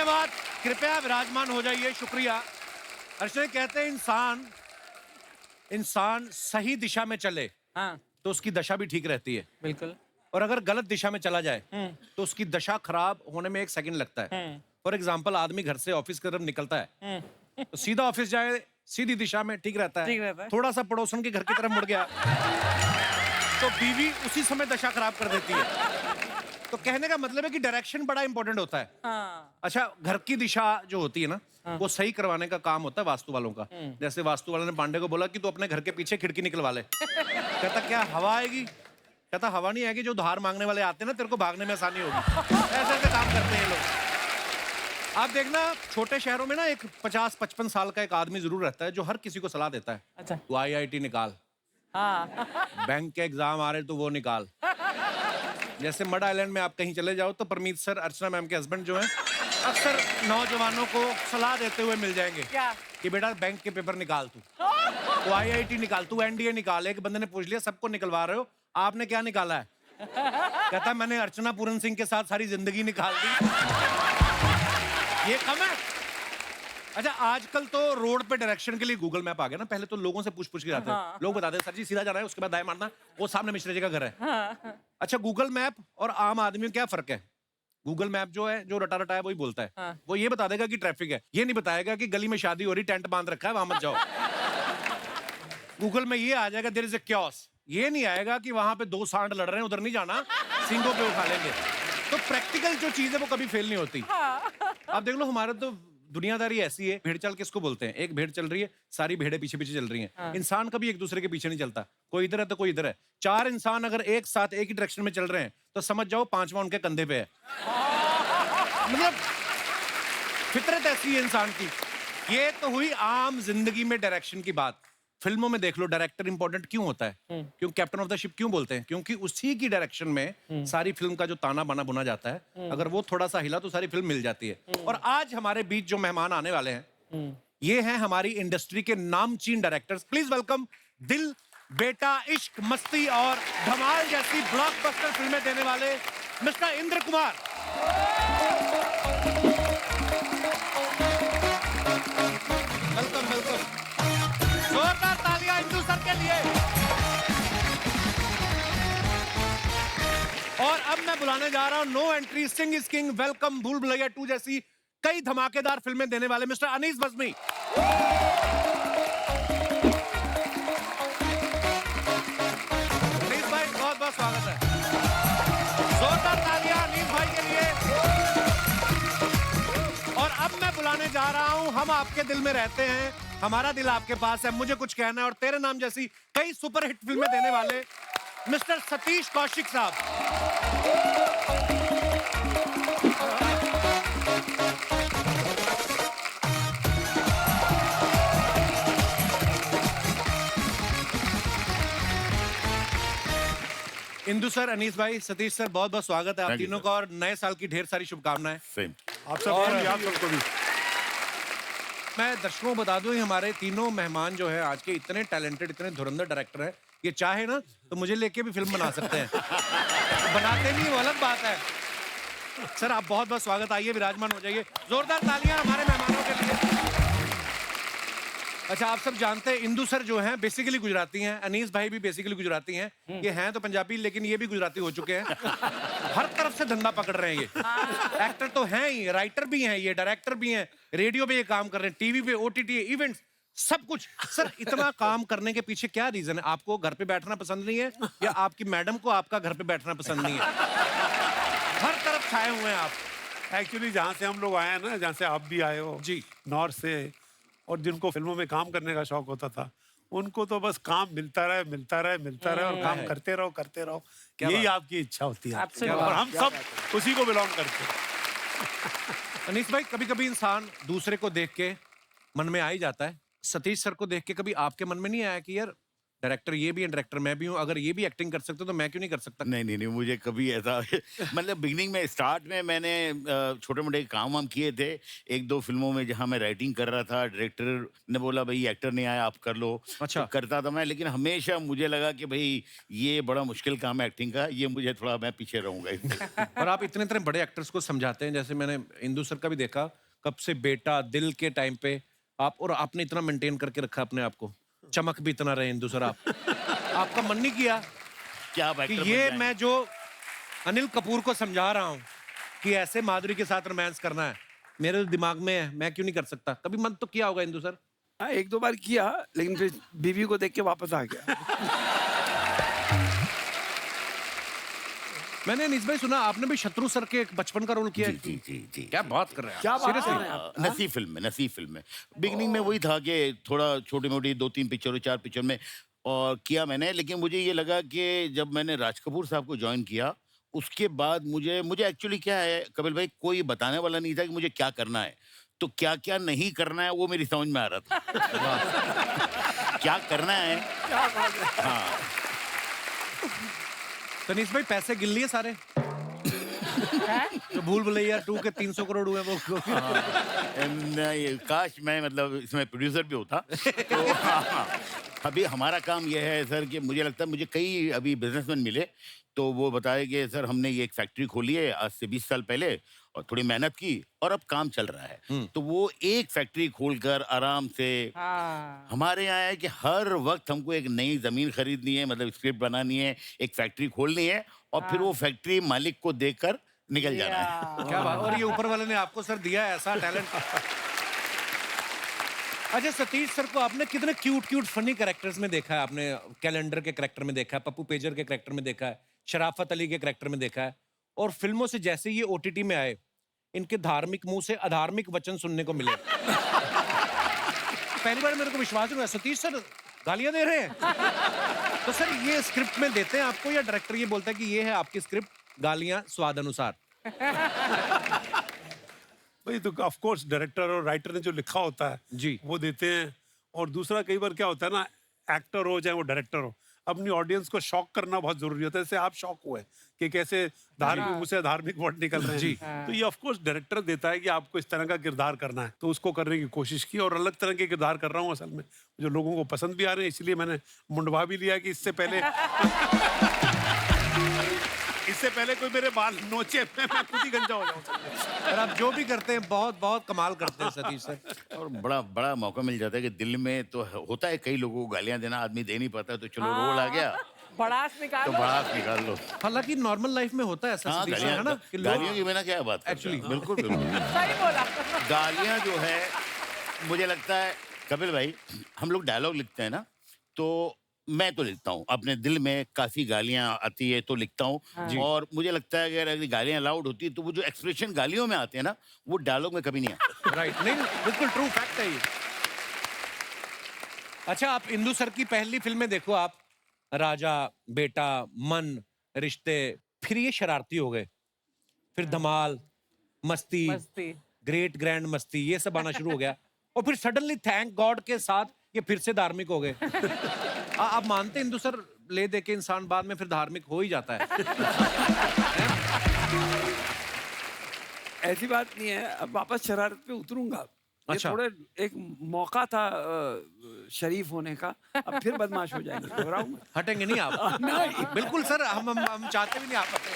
धन्यवाद। कृपया विराजमान हो जाइए, शुक्रिया। अर्चना, कहते हैं इंसान सही दिशा में चले हाँ तो उसकी दशा भी ठीक रहती है, बिल्कुल। और अगर गलत दिशा में चला जाए तो उसकी दशा खराब होने में 1 सेकंड लगता है। फॉर एग्जाम्पल, आदमी घर से ऑफिस की तरफ निकलता है तो सीधा ऑफिस जाए, सीधी दिशा में ठीक रहता ठीक रहता है। है। थोड़ा सा पड़ोसन के घर की तरफ मुड़ गया तो बीवी उसी समय दशा खराब कर देती है। तो कहने का मतलब है कि डायरेक्शन बड़ा इंपॉर्टेंट होता है। हाँ। अच्छा, घर की दिशा जो होती है ना, वो सही करवाने का काम होता है वास्तु वालों का। जैसे वास्तु वाले ने पांडे को बोला कि तू अपने घर के पीछे खिड़की निकलवा ले। कहता क्या हवा आएगी? कहता हवा नहीं आएगी, जो उधार मांगने वाले आते हैं ना, तेरे को भागने में आसानी होगी। ऐसे ऐसे काम करते हैं ये लोग। आप देखना, छोटे शहरों में ना एक 50-55 साल का एक आदमी जरूर रहता है जो हर किसी को सलाह देता है। अच्छा। तू IIT निकाल, हाँ। बैंक के एग्जाम आ रहे तो वो निकाल। जैसे मड आइलैंड में आप कहीं चले जाओ तो परमीत सर, अर्चना मैम के हस्बैंड जो हैं, अक्सर नौजवानों को सलाह देते हुए मिल जाएंगे क्या? कि बेटा बैंक के पेपर निकाल, तू IIT निकाल, तू NDA निकाल। एक बंदे ने पूछ लिया, सबको निकलवा रहे हो, आपने क्या निकाला है? कहता मैंने अर्चना पूरन सिंह के साथ सारी जिंदगी निकाल दी। ये कम है? अच्छा, आजकल तो रोड पे डायरेक्शन के लिए गूगल मैप आ गया ना। पहले तो लोगों से पूछ पूछ के जाते हैं। लोग बताते हैं, सर जी सीधा जाना है, उसके बाद दाएं मारना, वो सामने मिश्रा जी का घर है। अच्छा, गूगल मैप और आम आदमी में क्या फर्क है? गूगल मैप जो है, जो रटा रटा है वही बोलता है। वो ये बता देगा कि ट्रैफिक है, ये नहीं बताएगा कि गली में शादी हो रही, टेंट बांध रखा है, वहां मत जाओ। गूगल में ये आ जाएगा, देयर इज अ क्योस। ये नहीं आएगा कि वहां पे 2 सांड लड़ रहे हैं, उधर नहीं जाना, सिंगों पे उठा लेंगे। तो प्रैक्टिकल जो चीज है वो कभी फेल नहीं होती। आप देख लो, हमारे तो दुनियादारी ऐसी है। भेड़ चाल किसको बोलते हैं? एक भेड़ चल रही है, सारी भेड़ें पीछे पीछे चल रही हैं। इंसान कभी एक दूसरे के पीछे नहीं चलता, कोई इधर है तो कोई इधर है। 4 इंसान अगर एक साथ एक ही डायरेक्शन में चल रहे हैं तो समझ जाओ 5वां उनके कंधे पे है। मतलब फितरत ऐसी है इंसान की। ये तो हुई आम जिंदगी में डायरेक्शन की बात। फिल्मों में देख लो, डायरेक्टर इंपॉर्टेंट क्यों होता है? क्यों कैप्टन ऑफ द शिप क्यों बोलते हैं? क्योंकि उसी की डायरेक्शन में सारी फिल्म का जो ताना बाना बुना जाता है, अगर वो थोड़ा सा हिला तो सारी फिल्म मिल जाती है। और आज हमारे बीच जो मेहमान आने वाले हैं, ये हैं हमारी इंडस्ट्री के नामचीन डायरेक्टर्स। प्लीज वेलकम दिल, बेटा, इश्क, मस्ती और धमाल जैसी ब्लॉकबस्टर फिल्में देने वाले mister Indra Kumar. Welcome welcome. जोरदार तालियां इंदु सर के लिए। और अब मैं बुलाने जा रहा हूं, no entry, Singh is king, welcome, Bhool Bhulaiyaa 2 जैसी कई धमाकेदार फिल्में देने वाले मिस्टर अनीस बज़्मी। अनीस भाई, बहुत बहुत स्वागत है। जोरदार तालियां अनीस भाई के लिए। और अब मैं बुलाने जा रहा हूं, हम आपके दिल में रहते हैं, हमारा दिल आपके पास है, मुझे कुछ कहना है और तेरे नाम जैसी कई सुपरहिट फिल्में देने वाले मिस्टर सतीश कौशिक साहब। इंदु सर, अनीस भाई, सतीश सर, बहुत बहुत स्वागत है आप तीनों का और नए साल की ढेर सारी शुभकामनाएं। सेम। आप सबको भी। मैं दर्शकों को बता दूं, हमारे तीनों मेहमान जो है आज के इतने टैलेंटेड, इतने धुरंधर डायरेक्टर हैं, ये चाहे ना तो मुझे लेके भी फिल्म बना सकते हैं। बनाते नहीं, वो अलग बात है। सर आप बहुत बहुत स्वागत, आइए विराजमान हो जाइए। जोरदार तालियां हमारे मेहमानों के लिए। अच्छा, आप सब जानते हैं इंदु सर जो हैं बेसिकली गुजराती हैं, अनीस भाई भी बेसिकली गुजराती हैं। ये हैं तो पंजाबी, लेकिन ये भी गुजराती हो चुके हैं। हर तरफ से धंधा पकड़ रहे हैं ये। एक्टर तो हैं ही, राइटर भी हैं ये, डायरेक्टर भी हैं, रेडियो पे ये काम कर रहे हैं, टीवी पे, OTT, इवेंट्स, सब कुछ। सर इतना काम करने के पीछे क्या रीजन है? आपको घर पे बैठना पसंद नहीं है या आपकी मैडम को आपका घर पे बैठना पसंद नहीं है? हर तरफ छाए हुए हैं आप। एक्चुअली जहाँ से हम लोग आए हैं ना, जहाँ से आप भी आए हो जी, नॉर्थ से, और जिनको फिल्मों में काम करने का शौक होता था, उनको तो बस काम मिलता रहे मिलता रहे मिलता रहे और काम करते रहो करते रहो। यही आपकी इच्छा होती है और हम सब उसी को बिलोंग करते हैं। अनीस भाई, कभी कभी इंसान दूसरे को देख के मन में आ ही जाता है। सतीश सर को देख के कभी आपके मन में नहीं आया कि यार डायरेक्टर ये भी है, डायरेक्टर मैं भी हूँ, अगर ये भी एक्टिंग कर सकते तो मैं क्यों नहीं कर सकता? नहीं नहीं नहीं, मुझे कभी ऐसा मतलब बिगनिंग में स्टार्ट में मैंने छोटे मोटे काम वाम किए थे, एक दो फिल्मों में जहाँ मैं राइटिंग कर रहा था, डायरेक्टर ने बोला भाई एक्टर नहीं आया आप कर लो। अच्छा। तो करता था मैं, लेकिन हमेशा मुझे लगा कि भाई ये बड़ा मुश्किल काम है एक्टिंग का, ये मुझे थोड़ा, मैं पीछे रहूंगा इससे। और आप इतने इतने बड़े एक्टर्स को समझाते हैं, जैसे मैंने इंदु सर का भी देखा, कब से बेटा, दिल के टाइम पे आप, और आपने इतना मेंटेन करके रखा अपने आप को, चमक भी इतना रहे इंदु सर आप। आपका मन नहीं किया क्या आप कि एक्टर बन ये जाएं? मैं जो अनिल कपूर को समझा रहा हूँ कि ऐसे माधुरी के साथ रोमांस करना है, मेरे दिमाग में है, मैं क्यों नहीं कर सकता? कभी मन तो किया होगा इंदु सर? हाँ, एक दो बार किया, लेकिन फिर बीवी को देख के वापस आ गया। मैंने अनीस भाई सुना आपने भी शत्रु सर के एक बचपन का रोल किया जी है। जी जी जी। क्या बात कर रहे हैं क्या आप? बात कर Seriously? रहे हैं आप? नसीब फिल्म में बिगनिंग में वही था कि थोड़ा छोटी मोटी 2-3 पिक्चरों 4 पिक्चर में और किया मैंने, लेकिन मुझे ये लगा कि जब मैंने राज कपूर साहब को ज्वाइन किया उसके बाद मुझे मुझे एक्चुअली क्या है कपिल भाई, कोई बताने वाला नहीं था कि मुझे क्या करना है, तो क्या क्या नहीं करना है वो मेरी समझ में आ रहा था। क्या करना है, क्या बात है। हाँ। तनीष भाई पैसे गिन लिए सारे? जो भूल भुलैया 2 के 300 करोड़ हुए वो? नहीं, काश मैं मतलब इसमें प्रोड्यूसर भी होता। तो हाँ, अभी हमारा काम यह है सर कि मुझे लगता है मुझे कई अभी बिजनेसमैन मिले तो वो बताए कि सर हमने ये एक फैक्ट्री खोली है आज से 20 साल पहले और थोड़ी मेहनत की और अब काम चल रहा है। तो वो एक फैक्ट्री खोलकर आराम से हमारे यहाँ है कि हर वक्त हमको एक नई जमीन खरीदनी है, मतलब स्क्रिप्ट बनानी है, एक फैक्ट्री खोलनी है और फिर वो फैक्ट्री मालिक को देकर निकल जाना है। क्या बात, और ये ऊपर वाले ने आपको सर दिया है ऐसा टैलेंट। अच्छा सतीश सर को आपने कितने क्यूट क्यूट फनी कैरेक्टर्स में देखा है? आपने कैलेंडर के कैरेक्टर में देखा है, पप्पू पेजर के कैरेक्टर में देखा है, शराफत अली के कैरेक्टर में देखा है, और फिल्मों से जैसे ये ओटीटी में आए इनके धार्मिक मुंह से अधार्मिक वचन सुनने को मिले। पहली बार मेरे को विश्वास नहीं हुआ सतीश सर गालियां दे रहे हैं। तो सर ये स्क्रिप्ट में देते हैं आपको या डायरेक्टर ये बोलता है कि ये है आपकी स्क्रिप्ट, गालियां स्वाद अनुसार? भाई तो ऑफ कोर्स डायरेक्टर और राइटर ने जो लिखा होता है जी। वो देते हैं। और दूसरा कई बार क्या होता है ना, एक्टर हो चाहे वो डायरेक्टर हो, अपनी ऑडियंस को शॉक करना बहुत जरूरी होता है। जैसे आप शॉक हुए कि कैसे धार्मिक मुंह से धार्मिक वर्ड निकल रहे हैं जी। तो ये ऑफ कोर्स डायरेक्टर देता है कि आपको इस तरह का किरदार करना है, तो उसको करने की कोशिश की और अलग तरह के किरदार कर रहा हूँ असल में, जो लोगों को पसंद भी आ रहे हैं। इसलिए मैंने मुंडवा भी लिया कि इससे पहले कोई मेरे बाल नोचे मैं खुद ही गंजा हो जाऊं। और आप जो भी करते हैं बहुत बहुत कमाल करते हैं सतीश सर। और बड़ा बड़ा मौका मिल जाता है कि दिल में तो होता है कई लोगों को गालियां देना, आदमी दे नहीं पाता, तो चलो रोल आ गया भड़ास तो निकालो। बड़ास निकाल लो। हालांकि नॉर्मल लाइफ में होता है ऐसा हाँ, सतीश सर, है ना कि लोग गालियों की बिना क्या बात करते हैं। Actually। बिल्कुल बिल्कुल। सही बोला। गालियां जो है मुझे लगता है कपिल भाई, हम लोग डायलॉग लिखते हैं ना, तो मैं तो लिखता हूँ अपने दिल में काफी गालियां आती है तो लिखता हूँ। और मुझे लगता है कि अगर गालियां अलाउड होती है तो वो जो एक्सप्रेशन गालियों में आते हैं ना वो डायलॉग में कभी नहीं आते। राइट, नहीं बिल्कुल ट्रू फैक्ट है ये। अच्छा आप इंदु सर की पहली फिल्में देखो आप, राजा, बेटा, मन, रिश्ते, फिर ये शरारती हो गए, फिर धमाल, मस्ती, मस्ती। ग्रेट ग्रैंड मस्ती, ये सब आना शुरू हो गया और फिर सडनली थैंक गॉड के साथ ये फिर से धार्मिक हो गए। आप मानते हैं इंदु सर ले दे के इंसान बाद में फिर धार्मिक हो ही जाता है? ऐसी बात नहीं है, अब वापस शरारत पे उतरूंगा। ये अच्छा। थोड़े एक मौका था शरीफ होने का, अब फिर बदमाश हो जाएंगे, घबराओ मत। हटेंगे नहीं आप? नहीं। बिल्कुल सर, हम चाहते भी नहीं आप हटें।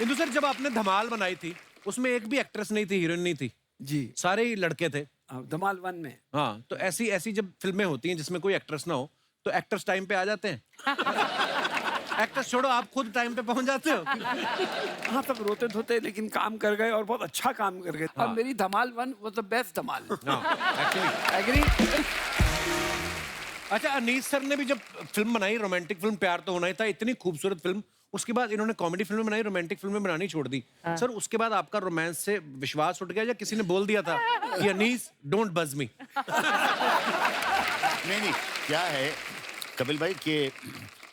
इंदु सर जब आपने धमाल बनाई थी उसमें एक भी एक्ट्रेस नहीं थी, हीरोइन नहीं थी, जी सारे ही लड़के थे। धमाल 1 में हाँ, तो ऐसी ऐसी जब फिल्में होती हैं जिसमें कोई एक्ट्रेस ना हो तो एक्टर्स टाइम पे आ जाते हैं। एक्टर्स छोड़ो, आप खुद टाइम पे पहुंच जाते हो। हाँ तब रोते धोते लेकिन काम कर गए और बहुत अच्छा काम कर गए। हाँ। और मेरी Dhamaal 1 was the best Dhamaal. Actually agree. अच्छा अनीस सर ने भी जब फिल्म बनाई, रोमांटिक फिल्म प्यार तो होना ही था, इतनी खूबसूरत फिल्म, उसके बाद इन्होंने कॉमेडी फिल्में बनाई, रोमांटिक फिल्में बनानी छोड़ दी। सर उसके बाद आपका रोमांस से विश्वास उठ गया या किसी ने बोल दिया था कि अनीस डोंट बज मी? नहीं, क्या है कपिल भाई कि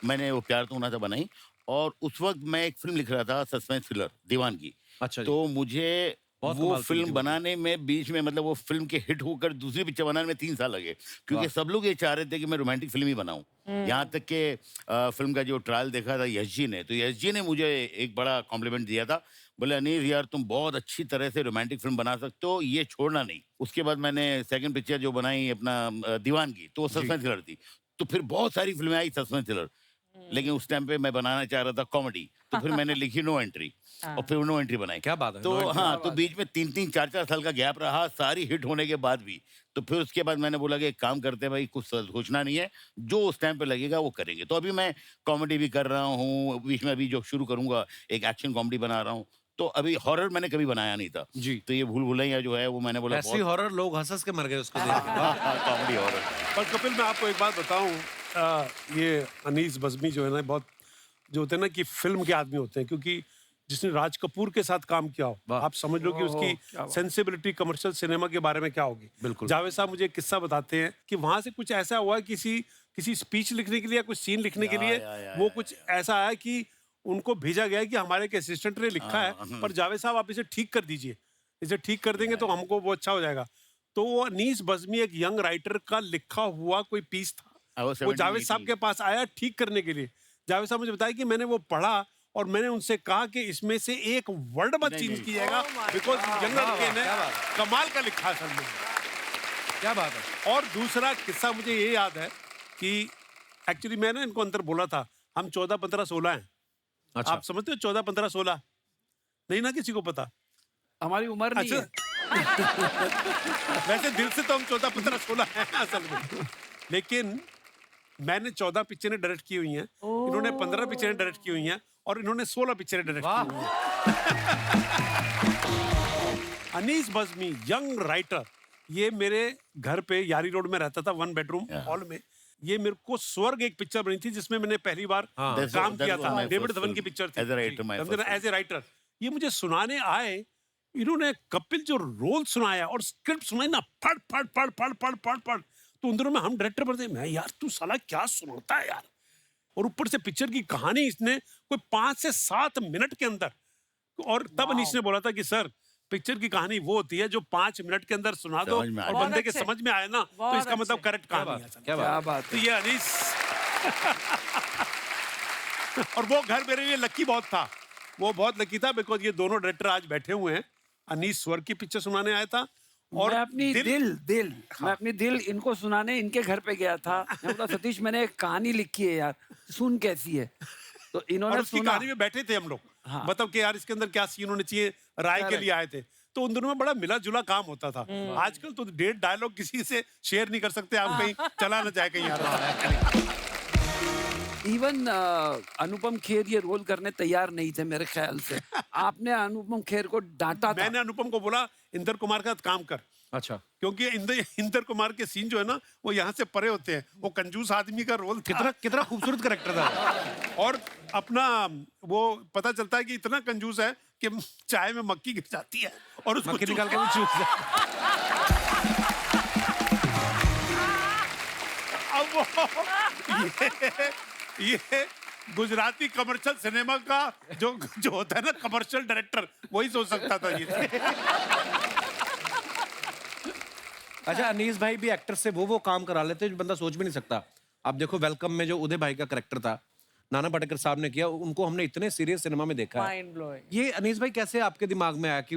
मैंने वो प्यार तो होना था बनाई और उस वक्त मैं एक फिल्म लिख रहा था सस्पेंस थ्रिलर दीवानगी। अच्छा जी। तो मुझे बहुत वो कमाल की फिल्म थी वो। बनाने में बीच में मतलब वो फिल्म के हिट होकर दूसरी पिक्चर बनाने में 3 साल लगे, क्योंकि सब लोग ये चाह रहे थे कि मैं रोमांटिक फिल्म ही बनाऊं। यहाँ तक कि फिल्म का जो ट्रायल देखा था यश जी ने, तो यश जी ने मुझे एक बड़ा कॉम्प्लीमेंट दिया था। बोले अनीस यार तुम बहुत अच्छी तरह से रोमांटिक फिल्म बना सकते हो, ये छोड़ना नहीं। उसके बाद मैंने सेकंड पिक्चर जो बनाई अपना दीवानगी, तो वो सस्पेंस थ्रिलर थी। तो फिर बहुत सारी फिल्में आई सस्पेंस थ्रिलर, लेकिन उस टाइम पे मैं बनाना चाह रहा था कॉमेडी, तो फिर मैंने लिखी नो एंट्री और फिर नो एंट्री बनाई। क्या बात है, तो No Entry। हाँ, तो बीच में 3-3 4-4 साल का गैप रहा, सारी हिट होने के बाद भी। तो फिर उसके बाद मैंने बोला कि एक काम करते हैं भाई, कुछ सोचना नहीं है, जो उस टाइम पे लगेगा वो करेंगे। तो अभी मैं कॉमेडी भी कर रहा हूँ, बीच में अभी जो शुरू करूंगा एक एक्शन कॉमेडी बना रहा हूँ। तो अभी हॉरर मैंने कभी बनाया नहीं था। जी। तो ये भूल भुलैया जो है वो मैंने बोला ऐसी हॉरर लोग हंस के मर गए उसको देख के। Comedy horror. पर कपिल मैं आपको एक बात बताऊं, ये अनीस बज़्मी जो है ना बहुत जो होते हैं ना कि फिल्म के आदमी होते हैं, क्योंकि जिसने राज कपूर के साथ काम किया हो वाह। आप समझ लो कि क्या उसकी बात। सेंसिबिलिटी कमर्शियल सिनेमा के बारे में क्या होगी। बिल्कुल। जावेद साहब मुझे एक किस्सा बताते हैं कि वहां से कुछ ऐसा हुआ किसी किसी स्पीच लिखने के लिए या कुछ सीन लिखने के लिए वो कुछ ऐसा आया कि उनको भेजा गया कि हमारे एक असिस्टेंट ने लिखा है पर जावेद साहब आप इसे ठीक कर दीजिए, इसे ठीक कर देंगे तो हमको वो अच्छा हो जाएगा। तो वो अनीस बज़्मी एक यंग राइटर का लिखा हुआ कोई पीस था, वो वो जावेद 17-18 साहब के पास आया ठीक करने के लिए। जावेद साहब मुझे बताया कि मैंने वो पढ़ा और मैंने उनसे कहा कि इसमें से एक वर्ड मत चेंज कीजिएगा, बिकॉज यंग लड़के ने कमाल का लिखा असल में। क्या बात है। और दूसरा किस्सा मुझे ये याद है कि एक्चुअली मैंने इनको अंदर बोला था हम 14, 15, 16 हैं। अच्छा। आप समझते हो 14, 15, 16 नहीं ना, किसी को पता। हमारी उम्र नहीं है। वैसे दिल से तो हम 14, 15, 16 हैं असल में, लेकिन मैंने 14 पिक्चरें डायरेक्ट की हुई हैं, इन्होंने 15 पिक्चरें डायरेक्ट की हुई हैं और इन्होंने 16 पिक्चरें डायरेक्ट की हुई हैं। अनीस बज़्मी यंग राइटर, ये मेरे घर पे यारी रोड में रहता था 1 बेडरूम हॉल में। ये मेरे को स्वर्ग एक पिक्चर बनी थी जिसमें मैंने पहली बार That's- काम that किया was था। my डेविड first धवन की film. पिक्चर थी As a writer, my first as a writer. ये मुझे सुनाने आए, इन्होंने कपिल जो रोल सुनाया और स्क्रिप्ट सुनाई ना, पढ़ पढ़ पढ़ पढ़ पढ़ पढ़ पढ़, तो उन दिनों में हम डायरेक्टर बनते मैं यार तू साला क्या सुनाता है यार। और ऊपर से पिक्चर की कहानी इसने कोई 5 से 7 मिनट के अंदर, और तब अनीश ने बोला था कि सर पिक्चर की कहानी वो होती है जो 5 मिनट के अंदर सुना दो समझ में आ और जाए। बंदे के बहुत समझ में आए ना तो बहुत इसका मतलब अच्छे। करेक्ट कहानी है। क्या क्या बात। बात तो है। ये अनीस और वो घर मेरे लिए लकी बहुत था, वो बहुत लकी था बिकॉज ये दोनों डायरेक्टर आज बैठे हुए हैं। अनीस स्वर्ग की पिक्चर सुनाने आया था और मैं अपनी दिल मैं अपनी दिल इनको सुनाने इनके घर पे गया था। मैं बोला सतीश मैंने एक कहानी लिखी है यार, सुन कैसी है। तो और इन्होंने उसकी सुना। कहानी में बैठे थे हम लोग, हाँ। मतलब कि यार इसके अंदर क्या सीन होने चाहिए, राय के Correct। लिए आए थे। तो उन दिनों में बड़ा मिला जुला काम होता था। आजकल तो 1.5 डायलॉग किसी से शेयर नहीं कर सकते, आप कहीं चला ना जाए कहीं यार। इवन अनुपम खेर ये रोल करने तैयार नहीं थे मेरे ख्याल से। आपने अनुपम खेर को डांटा था। मैंने अनुपम को बोला इंदर कुमार के साथ काम कर, अच्छा। क्योंकि इंदर कुमार के सीन जो है ना वो यहाँ से परे होते हैं। वो कंजूस आदमी का रोल कितना कितना खूबसूरत करेक्टर था। और अपना वो पता चलता है कि इतना कंजूस है कि चाय में मक्खी गिर जाती है और उसको मक्खी निकाल के भी चूस अब वो ये गुजराती कमर्शियल सिनेमा का जो जो होता है ना कमर्शियल डायरेक्टर, वही सोच सकता था ये। अच्छा, अनीस भाई भी एक्टर से वो काम करा लेते हैं जो बंदा सोच भी नहीं सकता। आप देखो वेलकम में जो उदय भाई का करेक्टर था, नाना पाटेकर साहब ने किया, उनको हमने इतने सीरियस सिनेमा में देखा है। Mind blowing. ये अनीस भाई कैसे आपके दिमाग में आया कि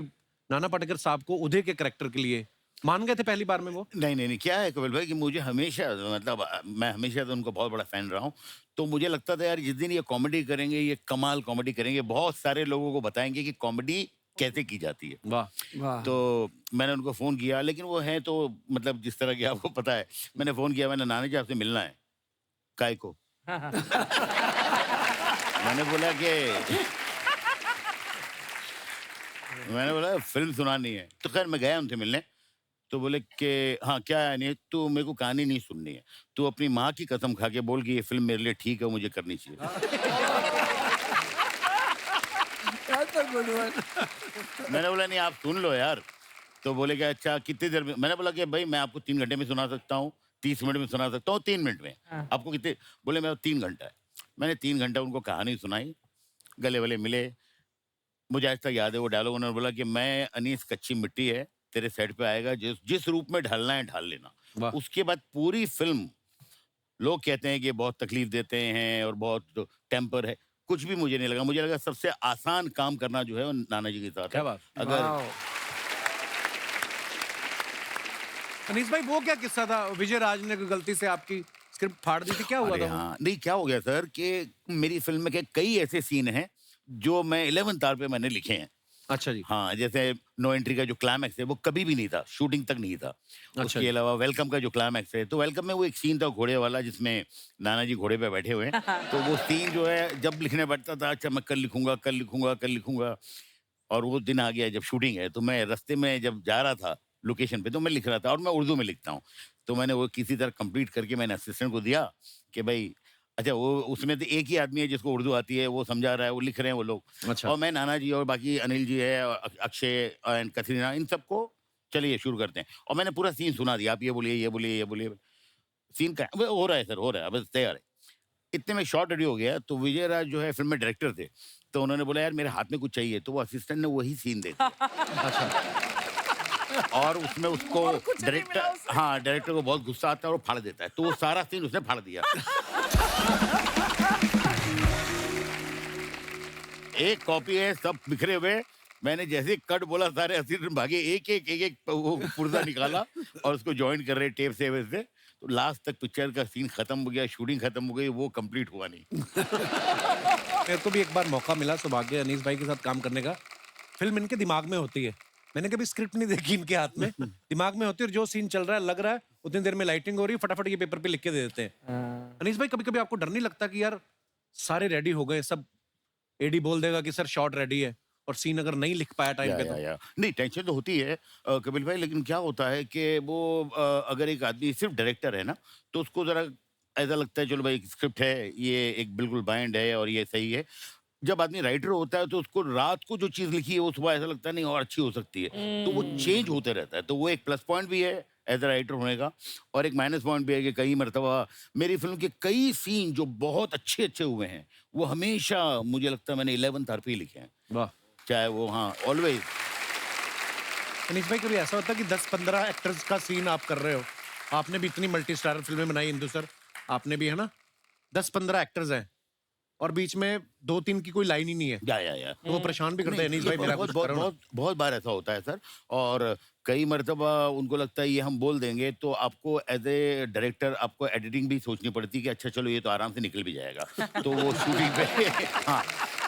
नाना पाटेकर साहब को उदय के करेक्टर के लिए मान गए थे पहली बार में वो? नहीं, क्या है कपिल भाई कि मुझे हमेशा मतलब मैं हमेशा तो उनको बहुत बड़ा फैन रहा हूँ। तो मुझे लगता था यार जिस दिन ये कॉमेडी करेंगे, ये कमाल कॉमेडी करेंगे, बहुत सारे लोगों को बताएंगे कि कॉमेडी कैसे की जाती है। वाह। वाह। तो मैंने उनको फ़ोन किया, लेकिन वो हैं तो मतलब जिस तरह की आपको पता है, मैंने फ़ोन किया, मैंने नानी जी आपसे मिलना है। काय को? मैंने बोला फिल्म सुनानी है। तो खैर मैं गया उनसे मिलने। तो बोले कि हाँ क्या है, नहीं तू मेरे को कहानी नहीं सुननी है, तू अपनी माँ की कसम खा के बोल कि ये फिल्म मेरे लिए ठीक है, मुझे करनी चाहिए। मैंने बोला नहीं आप सुन लो यार। तो बोले कि अच्छा कितनी देर में? मैंने बोला कि भाई मैं आपको 3 घंटे में सुना सकता हूँ, 30 मिनट में सुना सकता हूँ, 3 मिनट में। आपको कितने? बोले मैं 3 घंटा है। मैंने 3 घंटा उनको कहानी सुनाई, गले वले मिले, मुझे आज तक याद है वो डायलॉग, उन्होंने बोला कि मैं अनीस कच्ची मिट्टी है, तेरे सेट पे आएगा, जिस जिस रूप में ढलना है ढाल लेना। वाह। उसके बाद पूरी फिल्म लोग कहते हैं कि बहुत तकलीफ देते हैं और बहुत टेम्पर है, कुछ भी मुझे नहीं लगा। मुझे लगा सबसे आसान काम करना जो है वो नाना जी के साथ क्या है। बात। अगर वाओ। अनीस भाई वो क्या किस्सा था, विजय राज ने कोई गलती से आपकी स्क्रिप्ट फाड़ दी थी, क्या हुआ अरे था वो? हाँ, नहीं क्या हो गया सर कि मेरी फिल्म में के कई ऐसे सीन हैं जो मैं 11th आवर पे मैंने लिखे हैं। अच्छा जी। हाँ, जैसे नो एंट्री का जो क्लाइमैक्स है वो कभी भी नहीं था, शूटिंग तक नहीं था। अच्छा उसके जी। अलावा वेलकम का जो क्लाइमैक्स है, तो वेलकम में वो एक सीन था घोड़े वाला जिसमें नाना जी घोड़े पे बैठे हुए हैं। तो वो सीन जो है जब लिखने बैठता था, अच्छा मैं कल लिखूंगा, कल लिखूंगा, कल लिखूंगा, और वो दिन आ गया जब शूटिंग है, तो मैं रास्ते में जब जा रहा था लोकेशन पे तो मैं लिख रहा था, और मैं उर्दू में लिखता हूँ। तो मैंने वो किसी तरह कंप्लीट करके मैंने असिस्टेंट को दिया कि भाई, अच्छा वो उसमें तो एक ही आदमी है जिसको उर्दू आती है, वो समझा रहा है, वो लिख रहे हैं वो लोग। अच्छा। और मैं नाना जी और बाकी अनिल जी है और अक्षय एंड कतरीना, इन सबको चलिए शुरू करते हैं। और मैंने पूरा सीन सुना दिया, आप ये बोलिए, ये बोलिए, ये बोलिए। सीन का वो हो रहा है सर, हो रहा है, बस तैयार है। इतने में शॉट रेडी हो गया, तो विजय राज जो है फिल्म में डायरेक्टर थे, तो उन्होंने बोला यार मेरे हाथ में कुछ चाहिए, तो वो असिस्टेंट ने वही सीन दे दिया। और उसमें उसको डायरेक्टर, हाँ डायरेक्टर को बहुत गुस्सा आता है और वो फाड़ देता है, तो वो सारा सीन उसने फाड़ दिया। एक कॉपी है, सब बिखरे हुए। मैंने जैसे कट बोला सारे असिस्टेंट भागे, एक वो पुर्जा निकाला और उसको ज्वाइन कर रहे टेप से वैसे। तो लास्ट तक पिक्चर का सीन खत्म हो गया, शूटिंग खत्म हो गई, वो कंप्लीट हुआ नहीं। मेरे को भी एक बार मौका मिला सौभाग्य अनीस भाई के साथ काम करने का। फिल्म इनके दिमाग में होती है, मैंने कभी स्क्रिप्ट नहीं देखी इनके हाथ में, दिमाग में होती है और जो सीन चल रहा है लग रहा है उतनी देर में लाइटिंग हो रही है, फटाफट ये पेपर पे लिख के दे देते हैं। अनीस भाई कभी कभी आपको डर नहीं लगता कि यार सारे रेडी हो गए, सब एडी बोल देगा कि सर शॉट रेडी है, और सीन अगर नहीं लिख पाया टाइम पे तो? या नहीं, टेंशन तो होती है कपिल भाई, लेकिन क्या होता है कि वो अगर एक आदमी सिर्फ डायरेक्टर है ना, तो उसको जरा ऐसा लगता है चलो भाई स्क्रिप्ट है, ये एक बिल्कुल बाइंड है और ये सही है। जब आदमी राइटर होता है तो उसको रात को जो चीज लिखी है वो सुबह ऐसा लगता है नहीं और अच्छी हो सकती है, तो वो चेंज होते रहता है। तो वो एक प्लस पॉइंट भी है एज अ राइटर होने का, और एक माइनस पॉइंट भी है कि कई मरतबा मेरी फिल्म के कई सीन जो बहुत अच्छे अच्छे हुए हैं वो हमेशा मुझे लगता है मैंने 11th आवर पे ही लिखे हैं, वाह। चाहे वो हाँ ऑलवेज। अनीस भाई कभी ऐसा होता है कि 10-15 एक्टर्स का सीन आप कर रहे हो, आपने भी इतनी मल्टी स्टारर फिल्में बनाई इंदु सर, आपने भी, है ना, 10-15 एक्टर्स हैं और बीच में 2-3 की कोई लाइन ही नहीं है, या तो वो परेशान भी करते हैं अनीस भाई, मेरा बहुत कुछ बहुत करो ना। बहुत बहुत बार ऐसा होता है सर। और कई मर्तबा उनको लगता है ये हम बोल देंगे तो आपको एज ए डायरेक्टर आपको एडिटिंग भी सोचनी पड़ती है कि अच्छा चलो ये तो आराम से निकल भी जाएगा, तो वो शूटिंग पे हाँ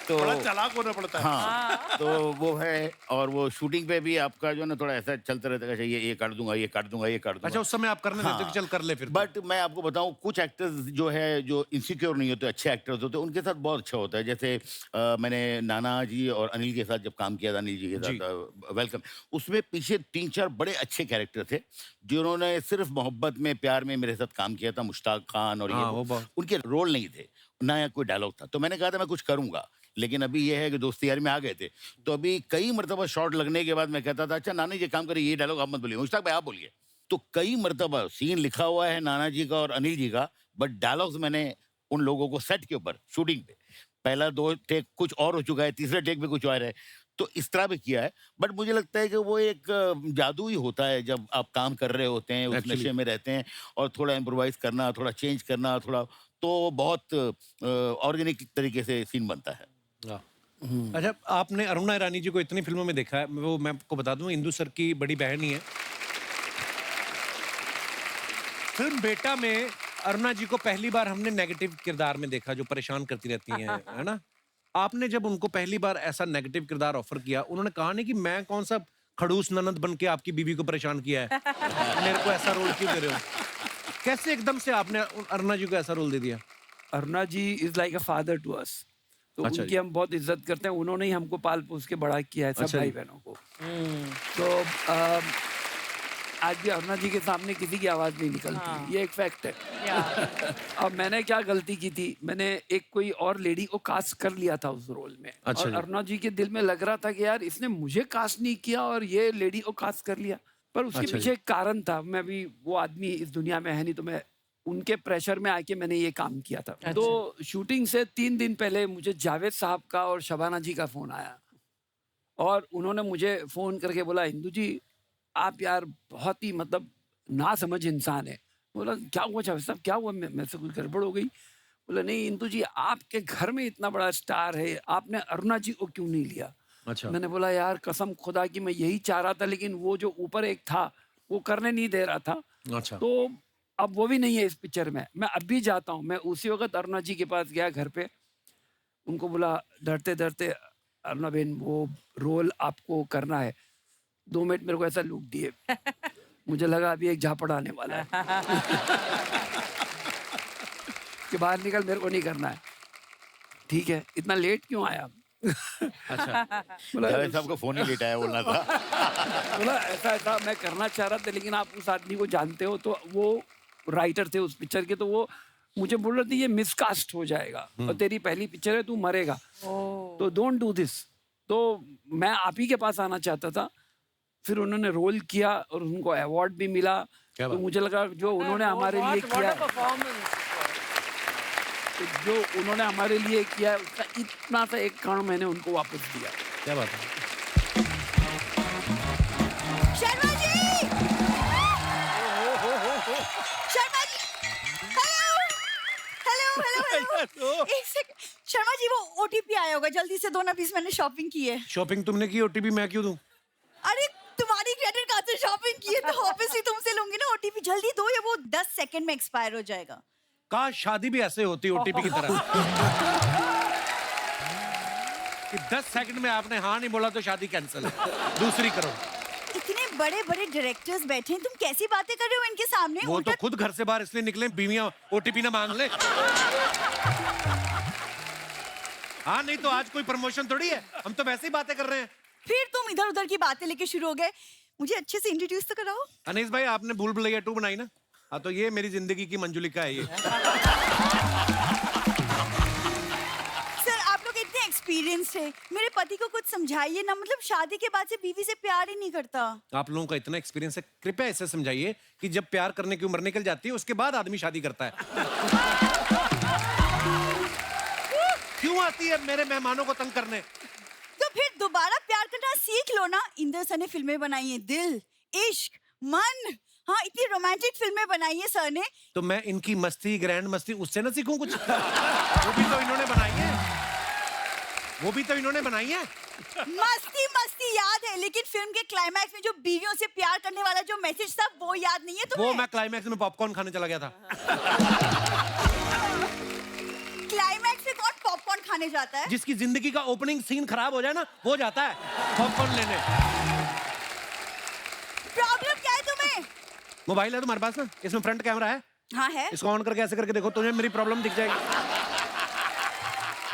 तो बड़ा चालाक होना पड़ता है। हाँ तो वो है, और वो शूटिंग पे भी आपका जो है ना थोड़ा ऐसा चलता रहता है, ये काट दूंगा, ये काट दूंगा, ये काट दूंगा। अच्छा उस समय आप करने देते हो कि चल कर ले फिर तो। बट मैं आपको बताऊं कुछ एक्टर्स जो है जो इनसिक्योर नहीं होते, अच्छे एक्टर्स होते हैं, उनके साथ बहुत अच्छा होता है। जैसे मैंने नाना जी और अनिल के साथ जब काम किया था, अनिल जी के साथ वेलकम, उसमें पीछे 3-4 बड़े अच्छे कैरेक्टर थे जिन्होंने सिर्फ मोहब्बत में प्यार में मेरे साथ काम किया था, मुश्ताक खान और हाँ, ये वो बहुत- उनके रोल नहीं थे, ना या कोई डायलॉग था। तो मैंने कहा था मैं कुछ करूंगा, लेकिन अभी ये है कि दोस्ती यारी में आ गए थे, तो अभी कई मरतबा शॉट लगने के बाद मैं कहता था अच्छा नाना जी काम करिए, ये डायलॉग आप मत बोलिए, मुश्ताक भाई आप बोलिए। तो कई मरतबा सीन लिखा हुआ है नाना जी का और अनिल जी का, बट डायलॉग्स मैंने उन लोगों को सेट के ऊपर शूटिंग पे, पहला 2 टेक कुछ और हो चुका है, तीसरे टेक पे कुछ और है, तो इस तरह भी किया है। बट मुझे लगता है कि वो एक जादू ही होता है जब आप काम कर रहे होते हैं, उस Actually. नशे में रहते हैं, और थोड़ा इम्प्रोवाइज करना, थोड़ा चेंज करना, थोड़ा तो बहुत ऑर्गेनिक तरीके से सीन बनता है। अच्छा आपने अरुणा ईरानी जी को इतनी फिल्मों में देखा है, वो मैं आपको बता दूं इंदु सर की बड़ी बहन ही है। फिल्म बेटा में अरुणा जी को पहली बार हमने नेगेटिव किरदार में देखा, जो परेशान करती रहती हैं, है ना। आपने जब उनको पहली बार ऐसा नेगेटिव किरदार ऑफर किया, उन्होंने कहा नहीं कि मैं कौन सा खड़ूस ननद बन के आपकी बीवी को परेशान किया है, मेरे को ऐसा रोल क्यों दे रहे हो? कैसे एकदम से आपने अरुणा जी को ऐसा रोल दे दिया? Aruna ji is like a father to us, तो अच्छा उनकी जी। हम बहुत इज्जत करते हैं। उन्होंने ही हमको पाल पोस के बड़ा किया है, सब अच्छा भाई जी। बहनों को। तो आज भी अरुणा जी के सामने किसी की आवाज नहीं निकलती, ये एक फैक्ट है। अब मैंने क्या गलती की थी, मैंने एक कोई और लेडी को कास्ट कर लिया था उस रोल में, अच्छा और जी। अरुणा जी के दिल में लग रहा था कि यार इसने मुझे कास्ट नहीं किया और ये लेडी को कास्ट कर लिया। पर उसके अच्छा जी। पीछे एक कारण था, मैं भी वो आदमी इस दुनिया में है नहीं, तो मैं उनके प्रेशर में आके मैंने ये काम किया था। तो शूटिंग से 3 दिन पहले मुझे जावेद साहब का और शबाना जी का फोन आया और उन्होंने मुझे फ़ोन करके बोला, इंदु जी आप यार बहुत ही मतलब ना समझ इंसान है। बोला क्या हुआ जावेद साहब, क्या हुआ? मैं से कुछ गड़बड़ हो गई? बोला नहीं इंदु जी, आपके घर में इतना बड़ा स्टार है, आपने अरुणा जी को क्यों नहीं लिया? अच्छा। मैंने बोला यार कसम खुदा की मैं यही चाह रहा था, लेकिन वो जो ऊपर एक था वो करने नहीं दे रहा था। अच्छा। तो अब वो भी नहीं है इस पिक्चर में। मैं अब भी जाता हूँ, मैं उसी वक्त अरुणा जी के पास गया घर पे, उनको बोला डरते डरते, अरुणा बेन वो रोल आपको करना है। 2 मिनट मेरे को ऐसा लुक दिए, मुझे लगा अभी एक झापड़ आने वाला है कि बाहर निकल, मेरे को नहीं करना है। ठीक है, इतना लेट क्यों आया? अच्छा। बोला जावेद साहब को फोन ही लेट आया बोलना था। बोला ऐसा ऐसा मैं करना चाह रहा था, लेकिन आप उस आदमी को जानते हो, तो वो राइटर थे उस पिक्चर के, तो वो मुझे बोल रहे थे ये मिसकास्ट हो जाएगा और तेरी पहली पिक्चर है, तू मरेगा, तो डोंट डू दिस। तो मैं आप ही के पास आना चाहता था। फिर उन्होंने रोल किया और उनको अवार्ड भी मिला। क्या तो बात? मुझे लगा जो उन्होंने हमारे लिए किया, तो जो उन्होंने हमारे लिए किया उसका इतना सा एक कण मैंने उनको वापस दिया। क्या बात है? शर्मा जी! शर्मा जी! हेलो! एक सेकंड, शर्मा जी वो ओटीपी आया होगा, जल्दी से दो ना प्लीज, मैंने शॉपिंग की है। शॉपिंग तुमने की, ओटीपी मैं क्यों दूं? अरे तुम्हारी क्रेडिट कार्ड से शॉपिंग की है तो ऑब्वियसली तुमसे लूंगी ना ओटीपी। जल्दी दो, या वो 10 सेकंड में एक्सपायर हो जाएगा। काश शादी भी ऐसे होती ओटीपी की तरह कि 10 सेकंड में आपने हाँ नहीं बोला तो शादी कैंसिल, दूसरी करो। इतने बड़े बड़े डायरेक्टर्स बैठे हैं, तुम कैसी बातें कर रहे हो इनके सामने? वो तो उल्टा खुद घर से बाहर इसलिए निकले बीवियां ओटीपी ना मांग ले। हाँ नहीं तो आज कोई प्रमोशन थोड़ी है, हम तो वैसे ही बातें कर रहे हैं। फिर तुम इधर उधर की बातें लेके शुरू हो गए। मुझे अच्छे से इंट्रोड्यूस तो कराओ। अनीस भाई आपने भूल भुलैया 2 बनाई ना? हाँ तो ये मेरी जिंदगी की मंजुलिका है ये। सर आप लोग इतने एक्सपीरियंस है, मेरे पति को कुछ समझाइए ना, मतलब शादी के बाद से बीवी से प्यार ही नहीं करता। आप लोगों का इतना एक्सपीरियंस है, कृपया ऐसे समझाइए कि जब प्यार करने की उम्र निकल जाती है उसके बाद आदमी शादी करता है। क्यों आती है मेरे मेहमानों को तंग करने? तो फिर दोबारा प्यार करना सीख लो ना। इंदर सर ने फिल्में बनाई हैं, दिल, इश्क, मन, हाँ इतनी रोमांटिक फिल्में बनाई है सर ने। तो मैं इनकी मस्ती, ग्रैंड मस्ती उससे ना सीखूं कुछ? वो भी तो इन्होंने बनाई है, वो भी तो इन्होंने बनाई है। मस्ती मस्ती याद है, लेकिन फिल्म के क्लाइमैक्स में जो बीवियों से प्यार करने वाला जो मैसेज था वो याद नहीं है तुम्हें? वो मैं क्लाइमैक्स में पॉपकॉर्न खाने चला गया था। क्लाइमैक्स में कौन पॉपकॉर्न खाने जाता है? जिसकी जिंदगी का ओपनिंग सीन खराब हो जाए ना वो जाता है पॉपकॉर्न लेने। प्रॉब्लम क्या है तुम्हें? मोबाइल है तुम्हारे पास ना, इसमें फ्रंट कैमरा है, हाँ है। इसको ऑन करके ऐसे करके देखो, तुम्हें मेरी प्रॉब्लम दिख जाएगी।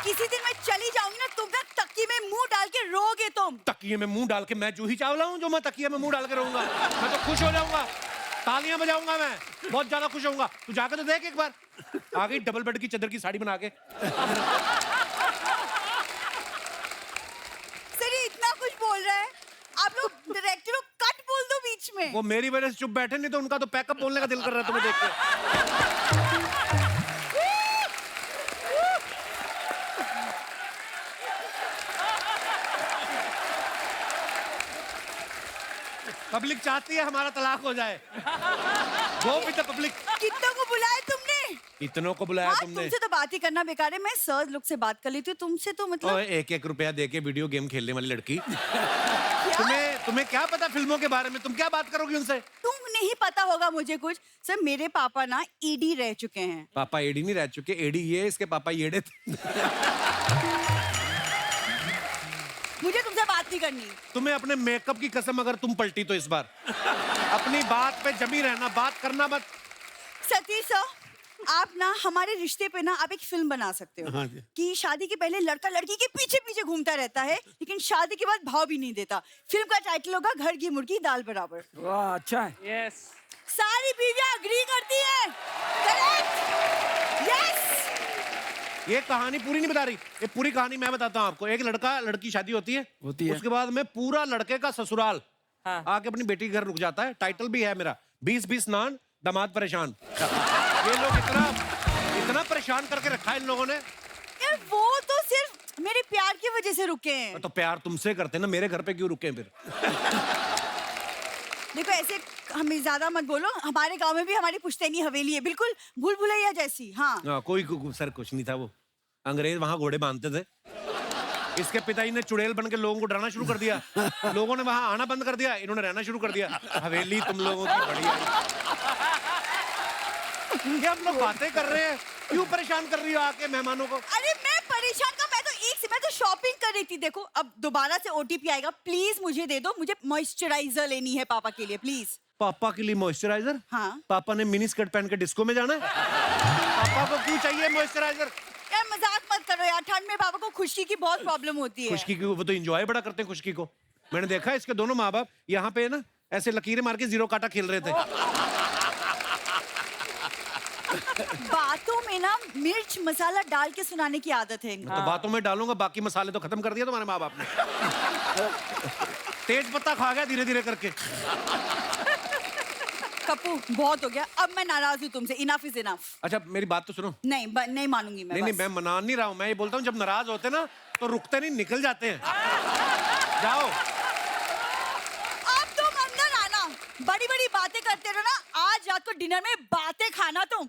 किसी दिन मैं चली जाऊंगी ना, तुम ना तकिए में मुंह डाल के रोगे तुम। तकिए में मुंह डाल के? मैं जूही चावला हूँ जो मैं तकिए में मुंह डाल के रहूंगा? मैं तो खुश हो जाऊंगा, तालियां बजाऊंगा, मैं बहुत ज्यादा खुश होऊंगा। तू जाकर तो देख एक बार, आ गई डबल बेड की चादर की साड़ी बना के। सर ये इतना कुछ बोल रहा है, आप लोग डायरेक्टर हो, कट बोल दो बीच में। वो मेरी वजह से चुप बैठे, नहीं तो उनका तो पैकअप बोलने का दिल कर रहा है तुम्हें देख के। पब्लिक चाहती है हमारा तलाक हो जाए, वो भी तो पब्लिक। कितनों को बुलाया तुमने? इतनों को बुलाया हाँ, तुमने? तुमसे तो बात ही करना बेकार है। मैं सर लोग से बात कर लेती हूँ, तुमसे तो मतलब। ओए 1-1 रुपया देके वीडियो गेम खेलने वाली लड़की। तुम्हें क्या पता फिल्मों के बारे में? तुम क्या बात करोगी उनसे? तुम नहीं पता होगा मुझे कुछ। सर मेरे पापा ना ईडी रह चुके हैं। पापा एडी नहीं रह चुके, एडी ये इसके पापा येड़े थे। मुझे तुमसे बात नहीं करनी। तुम्हें अपने मेकअप की कसम अगर तुम पलटी तो इस बार अपनी बात पे जमी रहना, बात करना मत। सतीश सर, आप ना हमारे रिश्ते पे ना आप एक फिल्म बना सकते हो। हाँ जी। कि शादी के पहले लड़का लड़की के पीछे पीछे घूमता रहता है, लेकिन शादी के बाद भाव भी नहीं देता। फिल्म का टाइटल होगा घर की मुर्गी दाल बराबर। वाह अच्छा है। सारी बीवियां अग्री करती हैं। करेक्ट? यस। ये कहानी पूरी नहीं बता रही, ये पूरी कहानी मैं बताता हूँ आपको। एक लड़का लड़की शादी होती है, उसके बाद में पूरा लड़के का ससुराल आके अपनी बेटी के घर रुक जाता है। टाइटल भी है मेरा, 20-20 नान दामाद परेशान। ये लोग इतना परेशान करके रखा है इन लोगों ने। यार वो तो सिर्फ मेरे प्यार की वजह से रुके हैं। तो प्यार तुमसे करते हैं ना, मेरे घर पे क्यों रुके हैं फिर? देखो ऐसे हमें ज्यादा मत बोलो, हमारे गांव में भी हमारी पुश्तैनी हवेली है, बिल्कुल भूल भुलैया जैसी। हाँ सर कुछ नहीं था, वो अंग्रेज वहां घोड़े बांधते थे। इसके पिताजी ने चुड़ैल बन के लोगों को डराना शुरू कर दिया, लोगों ने वहां आना बंद कर दिया, इन्होंने रहना शुरू कर दिया। हवेली तुम लोगों की बड़ी आई। क्या हम लोग बातें कर रहे हैं, क्यों परेशान कर रही हो आके मेहमानों को? अरे मैं परेशान का, मैं तो शॉपिंग कर रही थी। देखो अब दोबारा से ओटीपी आएगा, प्लीज मुझे दे दो, मुझे मॉइस्चराइजर लेनी है पापा के लिए प्लीज। पापा के लिए मॉइस्चराइजर? हाँ। पापा ने मिनी स्कर्ट पहन के डिस्को में जाना है? पापा को क्यों चाहिए मॉइस्चराइजर? यार मजाक मत करो यार, ठंड में पापा को खुशी की बहुत प्रॉब्लम होती है। खुशकी की वो तो एंजॉय बड़ा करते हैं खुशकी को। मैंने देखा इसके दोनों माँ बाप यहाँ पे ना ऐसे लकीरें मार के जीरो काटा खेल रहे थे। बातों में ना मिर्च मसाला डाल के सुनाने की आदत है इनको। तो बातों में डालूंगा, बाकी मसाले तो खत्म कर दिया तुम्हारे माँ बाप ने। तेज पत्ता खा गया धीरे धीरे करके। कप्पू बहुत हो गया, अब मैं नाराज हूँ तुमसे, इनफ इज इनफ। अच्छा मेरी बात तो सुनो। नहीं मानूंगी मैं। नहीं मैं मना नहीं रहा हूँ, मैं ये बोलता हूँ जब नाराज होते ना तो रुकते नहीं, निकल जाते हैं। जाओ अब तुम अंदर आना, बड़ी बड़ी बातें करते रहो ना, आज रात को डिनर में बातें खाना तुम।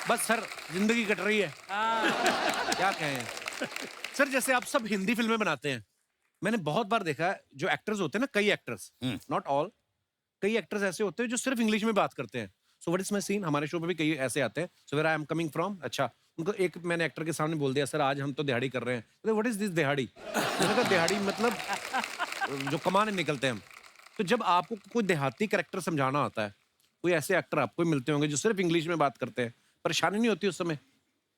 बस सर जिंदगी कट रही है। क्या कहें सर, जैसे आप सब हिंदी फिल्में बनाते हैं, मैंने बहुत बार देखा है जो एक्टर्स होते हैं ना, कई एक्टर्स, नॉट ऑल, कई एक्टर्स ऐसे होते हैं जो सिर्फ इंग्लिश में बात करते हैं। So what is my scene, हमारे शो पे भी कई ऐसे आते हैं। So where I am coming from, अच्छा उनको एक मैंने एक्टर के सामने बोल दिया, सर आज हम तो दिहाड़ी कर रहे हैं। व्हाट इज दिस दिहाड़ी? मैंने कहा दिहाड़ी मतलब जो कमाने निकलते हैं हम। तो जब आपको कोई देहाती कैरेक्टर समझाना होता है, कोई ऐसे एक्टर आपको मिलते होंगे जो सिर्फ इंग्लिश में बात करते हैं, परेशानी नहीं होती उस समय?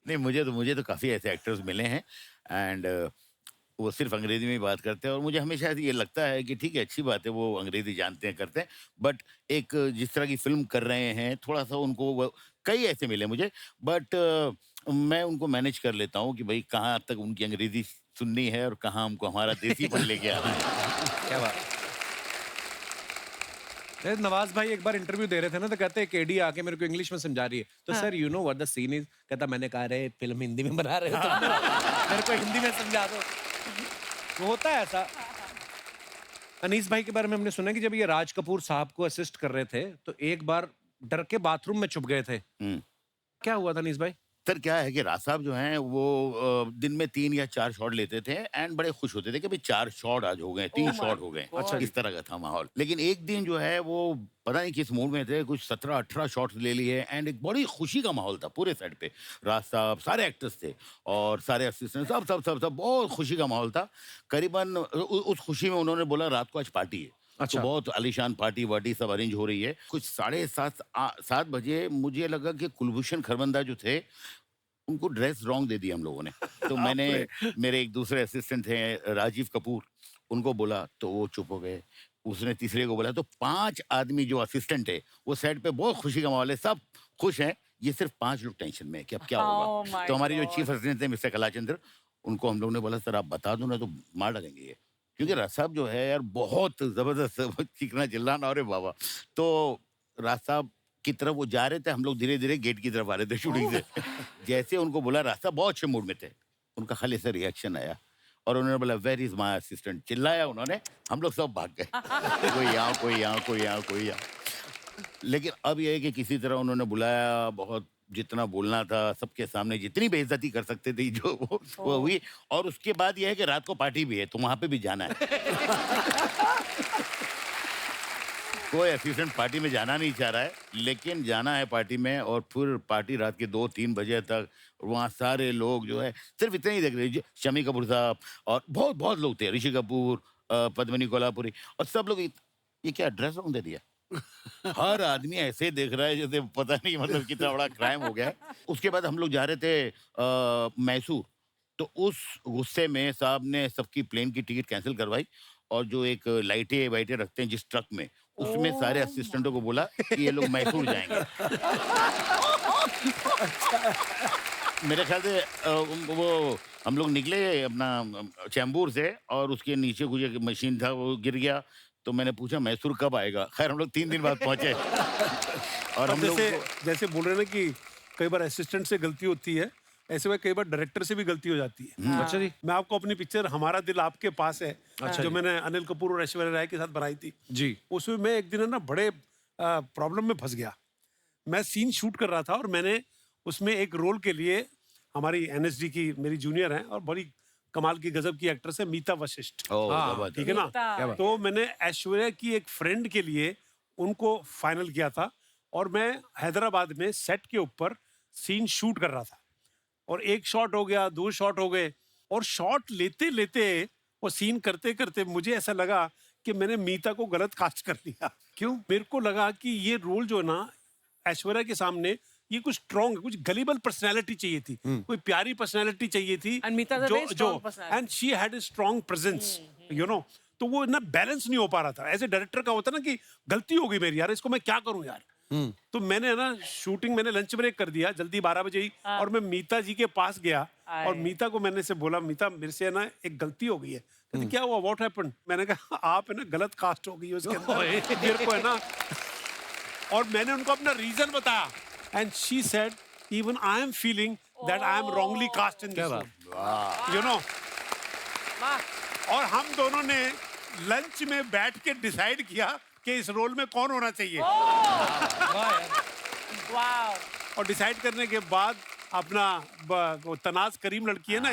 नहीं, मुझे तो काफ़ी ऐसे एक्टर्स मिले हैं एंड वो सिर्फ अंग्रेजी में ही बात करते हैं और मुझे हमेशा ये लगता है कि ठीक है, अच्छी बात है, वो अंग्रेजी जानते हैं, करते हैं, बट एक जिस तरह की फिल्म कर रहे हैं थोड़ा सा उनको, कई ऐसे मिले मुझे, बट मैं उनको मैनेज कर लेता हूँ कि भाई कहाँ तक उनकी अंग्रेजी सुननी है और कहाँ हमको हमारा देसीपन लेके आना है। क्या बात। नवाज भाई एक बार इंटरव्यू दे रहे थे ना, तो कहते हैं केडी आके मेरे को इंग्लिश में समझा रही है, तो sir you know what the scene is, कहता मैंने कहा रे फिल्म हिंदी में बना रहे हो तुम, मेरे को हिंदी में समझा दो। वो होता है ऐसा। अनीस भाई के बारे में हमने सुना कि जब ये राज कपूर साहब को असिस्ट कर रहे थे तो एक बार डर के बाथरूम में छुप गए थे। क्या हुआ था अनीस भाई? सर क्या है कि राज साहब जो हैं वो दिन में 3 या 4 शॉट लेते थे एंड बड़े खुश होते थे कि भाई 4 शॉट आज हो गए, 3 शॉट हो गए। अच्छा, इस तरह का था माहौल। लेकिन एक दिन जो है वो पता नहीं किस मूड में थे, कुछ 17-18 शॉट्स ले लिए एंड एक बड़ी खुशी का माहौल था पूरे सेट पे। राज साहब, सारे एक्टर्स थे और सारे असिस्टेंट, सब सब सब सब बहुत खुशी का माहौल था। करीबन उस खुशी में उन्होंने बोला रात को आज पार्टी है। अच्छा। तो बहुत आलीशान पार्टी वार्टी सब अरेंज हो रही है। कुछ 7:30 बजे मुझे लगा कि कुलभूषण खरबंदा जो थे उनको ड्रेस रॉन्ग दे दिया हम लोगों ने। तो मैंने, मेरे एक दूसरे असिस्टेंट थे राजीव कपूर, उनको बोला तो वो चुप हो गए। उसने तीसरे को बोला, तो 5 आदमी जो असिस्टेंट है वो सेट पे बहुत खुशी का माहौल है, सब खुश हैं, ये सिर्फ 5 लोग टेंशन में है कि अब क्या होगा। तो हमारे जो चीफ असिस्टेंट थे मिस्टर कलाचंद्र, उनको हम लोग ने बोला सर आप बता दो ना तो मार डालेंगे ये, क्योंकि राज साहब जो है यार बहुत जबरदस्त चीखना चिल्लाना, अरे बाबा। तो राज साहब की तरफ वो जा रहे थे, हम लोग धीरे धीरे गेट की तरफ आ रहे थे शूटिंग से। जैसे उनको बोला, रास्ता बहुत अच्छे मूड में थे, उनका खाली से रिएक्शन आया और उन्होंने बोला वेयर इज माय असिस्टेंट, चिल्लाया उन्होंने, हम लोग सब भाग गए। कोई यहाँ कोई यहाँ कोई यहाँ कोई यहाँ। लेकिन अब यह है कि किसी तरह उन्होंने बुलाया, बहुत जितना बोलना था सबके सामने, जितनी बेइज्जती कर सकते थे जो वो हुई। और उसके बाद यह है कि रात को पार्टी भी है तो वहां पे भी जाना है। कोई असिस्टेंट पार्टी में जाना नहीं चाह रहा है, लेकिन जाना है पार्टी में। और फिर पार्टी रात के 2-3 बजे तक, वहाँ सारे लोग जो है सिर्फ इतने ही देख रहे हैं, शमी कपूर साहब और बहुत बहुत लोग थे, ऋषि कपूर, पद्मिनी कोल्हापुरी, और सब लोग ये क्या ड्रेस रॉन्ग दे दिया। हर आदमी ऐसे देख रहा है जैसे पता नहीं मतलब कितना बड़ा क्राइम हो गया है। उसके बाद हम लोग जा रहे थे मैसूर, तो उस गुस्से में साहब ने सबकी प्लेन की टिकट कैंसिल करवाई और जो एक लाइटें वाइटें रखते हैं जिस ट्रक में, उसमें सारे असिस्टेंटों को बोला कि ये लोग मैसूर जाएंगे। मेरे ख्याल से वो हम लोग निकले अपना चैम्बूर से और उसके नीचे कुछ एक मशीन था वो गिर गया, तो मैंने पूछा मैसूर कब आएगा। खैर हम लोग 3 दिन बाद पहुंचे। और हम लोग जैसे बोल रहे हैं ना कि कई बार असिस्टेंट से गलती होती है, ऐसे में कई बार डायरेक्टर से भी गलती हो जाती है। अच्छा जी। मैं आपको अपनी पिक्चर हमारा दिल आपके पास है, जो मैंने अनिल कपूर और ऐश्वर्या राय के साथ बनाई थी जी। उसमें मैं एक दिन ना बड़े प्रॉब्लम में फंस गया। मैं सीन शूट कर रहा था और मैंने उसमें एक रोल के लिए, हमारी एनएसडी की मेरी जूनियर है और बड़ी कमाल की गजब की एक्ट्रेस है मीता वशिष्ठ, ठीक है ना। तो मैंने ऐश्वर्या की एक फ्रेंड के लिए उनको फाइनल किया था और मैं हैदराबाद में सेट के ऊपर सीन शूट कर रहा था और 1 शॉट हो गया, 2 शॉट हो गए और शॉट लेते लेते वो सीन करते करते मुझे ऐसा लगा कि मैंने मीता को गलत कास्ट कर लिया। क्यों? मेरे को लगा कि ये रोल जो है ना ऐश्वर्या के सामने ये कुछ स्ट्रॉन्ग, कुछ गलीबल पर्सनालिटी चाहिए थी, कोई प्यारी पर्सनालिटी चाहिए थी, And Meeta is a very strong personality. And she had a strong presence, you know. तो वो ना बैलेंस नहीं हो पा रहा था। एज ए डायरेक्टर का होता ना कि गलती हो गई मेरी, यार इसको मैं क्या करूं यार। तो मैंने ना शूटिंग, मैंने लंच ब्रेक कर दिया जल्दी 12 बजे ही, और मैं मीता जी के पास गया और मीता को मैंने से बोला, मीता मेरे से ना एक गलती हो गई है। कहती क्या हुआ, व्हाट हैपेंड? मैंने कहा आप है ना गलत कास्ट हो गई है उसके अंदर, मेरे को है ना। और मैंने उनको अपना रीजन बताया and she said even I am feeling that I am wrongly cast in this role, you know. और हम दोनों ने लंच में बैठ के डिसाइड किया कि इस रोल में कौन होना चाहिए। वाओ। और डिसाइड करने के बाद अपना वो तनाज करीम लड़की है ना,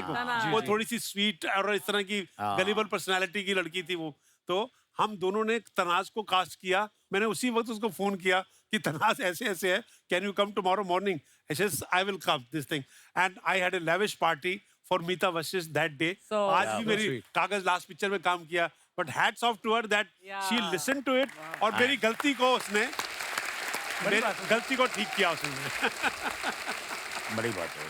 वो थोड़ी सी स्वीट और इस तरह की गलीबल पर्सनालिटी की लड़की थी वो। तो हम दोनों ने तनाज को कास्ट किया। मैंने उसी वक्त उसको फोन किया कि तनाज ऐसे ऐसे है, can you come tomorrow morning? I will come this thing and I had a lavish party for Mita Vashisht that day. आज भी मेरी कागज लास्ट पिक्चर में काम किया, but hats off to her that she listen to it और मेरी गलती को उसने, मेरी गलती को ठीक किया उसने। बड़ी बात है।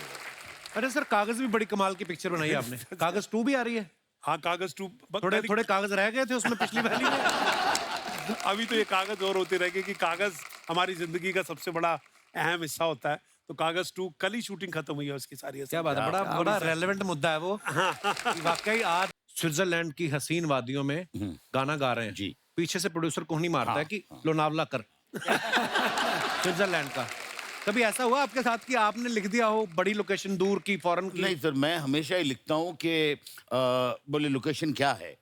अरे सर, कागज भी बड़ी कमाल की पिक्चर बनाई है आपने। कागज 2 भी आ रही है। हाँ, कागज 2 थोड़े कागज रह गए थे उसमें पिछली वाली में। अभी तो ये कागज और होते रह गए कि कागज हमारी जिंदगी का सबसे बड़ा अहम हिस्सा होता है। तो कागज 2 कल ही शूटिंग खत्म हुई है उसकी सारी। क्या बात है, बड़ा रेलेवेंट मुद्दा है वो। कि वाकई आज स्विट्जरलैंड की हसीन वादियों में गाना गा रहे हैं जी। पीछे से प्रोड्यूसर को नहीं मारता है कि लोनावला कर। स्विट्जरलैंड का कभी ऐसा हुआ आपके साथ कि आपने लिख दिया हो बड़ी लोकेशन दूर की, फॉरेन की? नहीं सर, मैं हमेशा ही लिखता हूँ कि बोले लोकेशन क्या है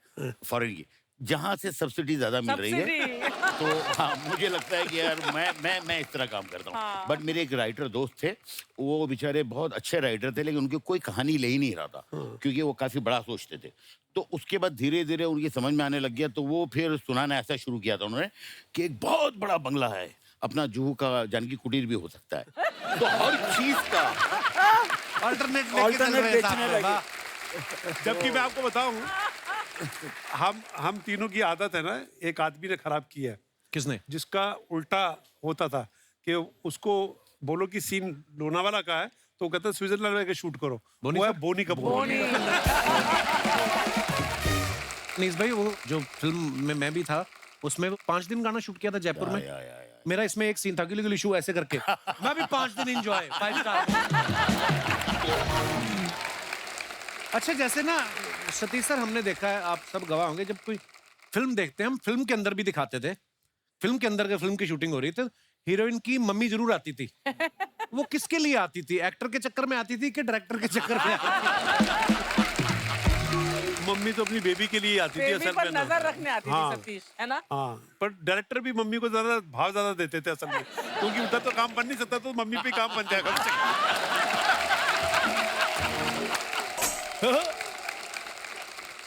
फॉरेन की, जहाँ से सब्सिडी ज्यादा मिल रही है। तो हाँ, मुझे लगता है कि यार मैं इस तरह काम करता हूँ। बट मेरे एक राइटर दोस्त थे, वो बेचारे बहुत अच्छे राइटर थे, लेकिन उनकी कोई कहानी ले ही नहीं रहा था, क्योंकि वो काफी बड़ा सोचते थे। तो उसके बाद धीरे धीरे उनकी समझ में आने लग गया, तो वो फिर सुनाना ऐसा शुरू किया था उन्होंने कि एक बहुत बड़ा बंगला है, अपना जुहू का जानकी कुटीर भी हो सकता है। तो हर चीज का अल्टरनेट बेचने लगे। जबकि मैं आपको बताऊं, हम तीनों की आदत है ना, एक आदमी ने खराब किया है। किसने? जिसका उल्टा होता था कि उसको बोलो कि सीन लोनावाला का है तो वो कहता है स्विट्जरलैंड में शूट करो। वो है बोनी कपूर। नीस भाई, वो जो फिल्म में मैं भी था उसमें 5 दिन गाना शूट किया था जयपुर में। मेरा इसमें एक सीन था गिली गिली शू ऐसे करके मैं भी 5 दिन एंजॉय 5 स्टार। अच्छा, जैसे ना सतीश सर, हमने देखा है, आप सब गवाह होंगे, जब कोई फिल्म देखते हैं, हम फिल्म के अंदर भी दिखाते थे, फिल्म के अंदर फिल्म की शूटिंग हो रही थी, हीरोइन की मम्मी जरूर आती थी। वो किसके लिए आती थी? एक्टर के चक्कर में आती थी कि डायरेक्टर के चक्कर में आती थी? मम्मी तो अपनी बेबी के लिए आती थी असल में, नजर रखने आती थी सतीश, है ना? हाँ, पर डायरेक्टर भी मम्मी को ज्यादा भाव ज्यादा देते थे असल में, क्योंकि उधर तो काम बन नहीं सकता, तो मम्मी पे काम बन जाएगा।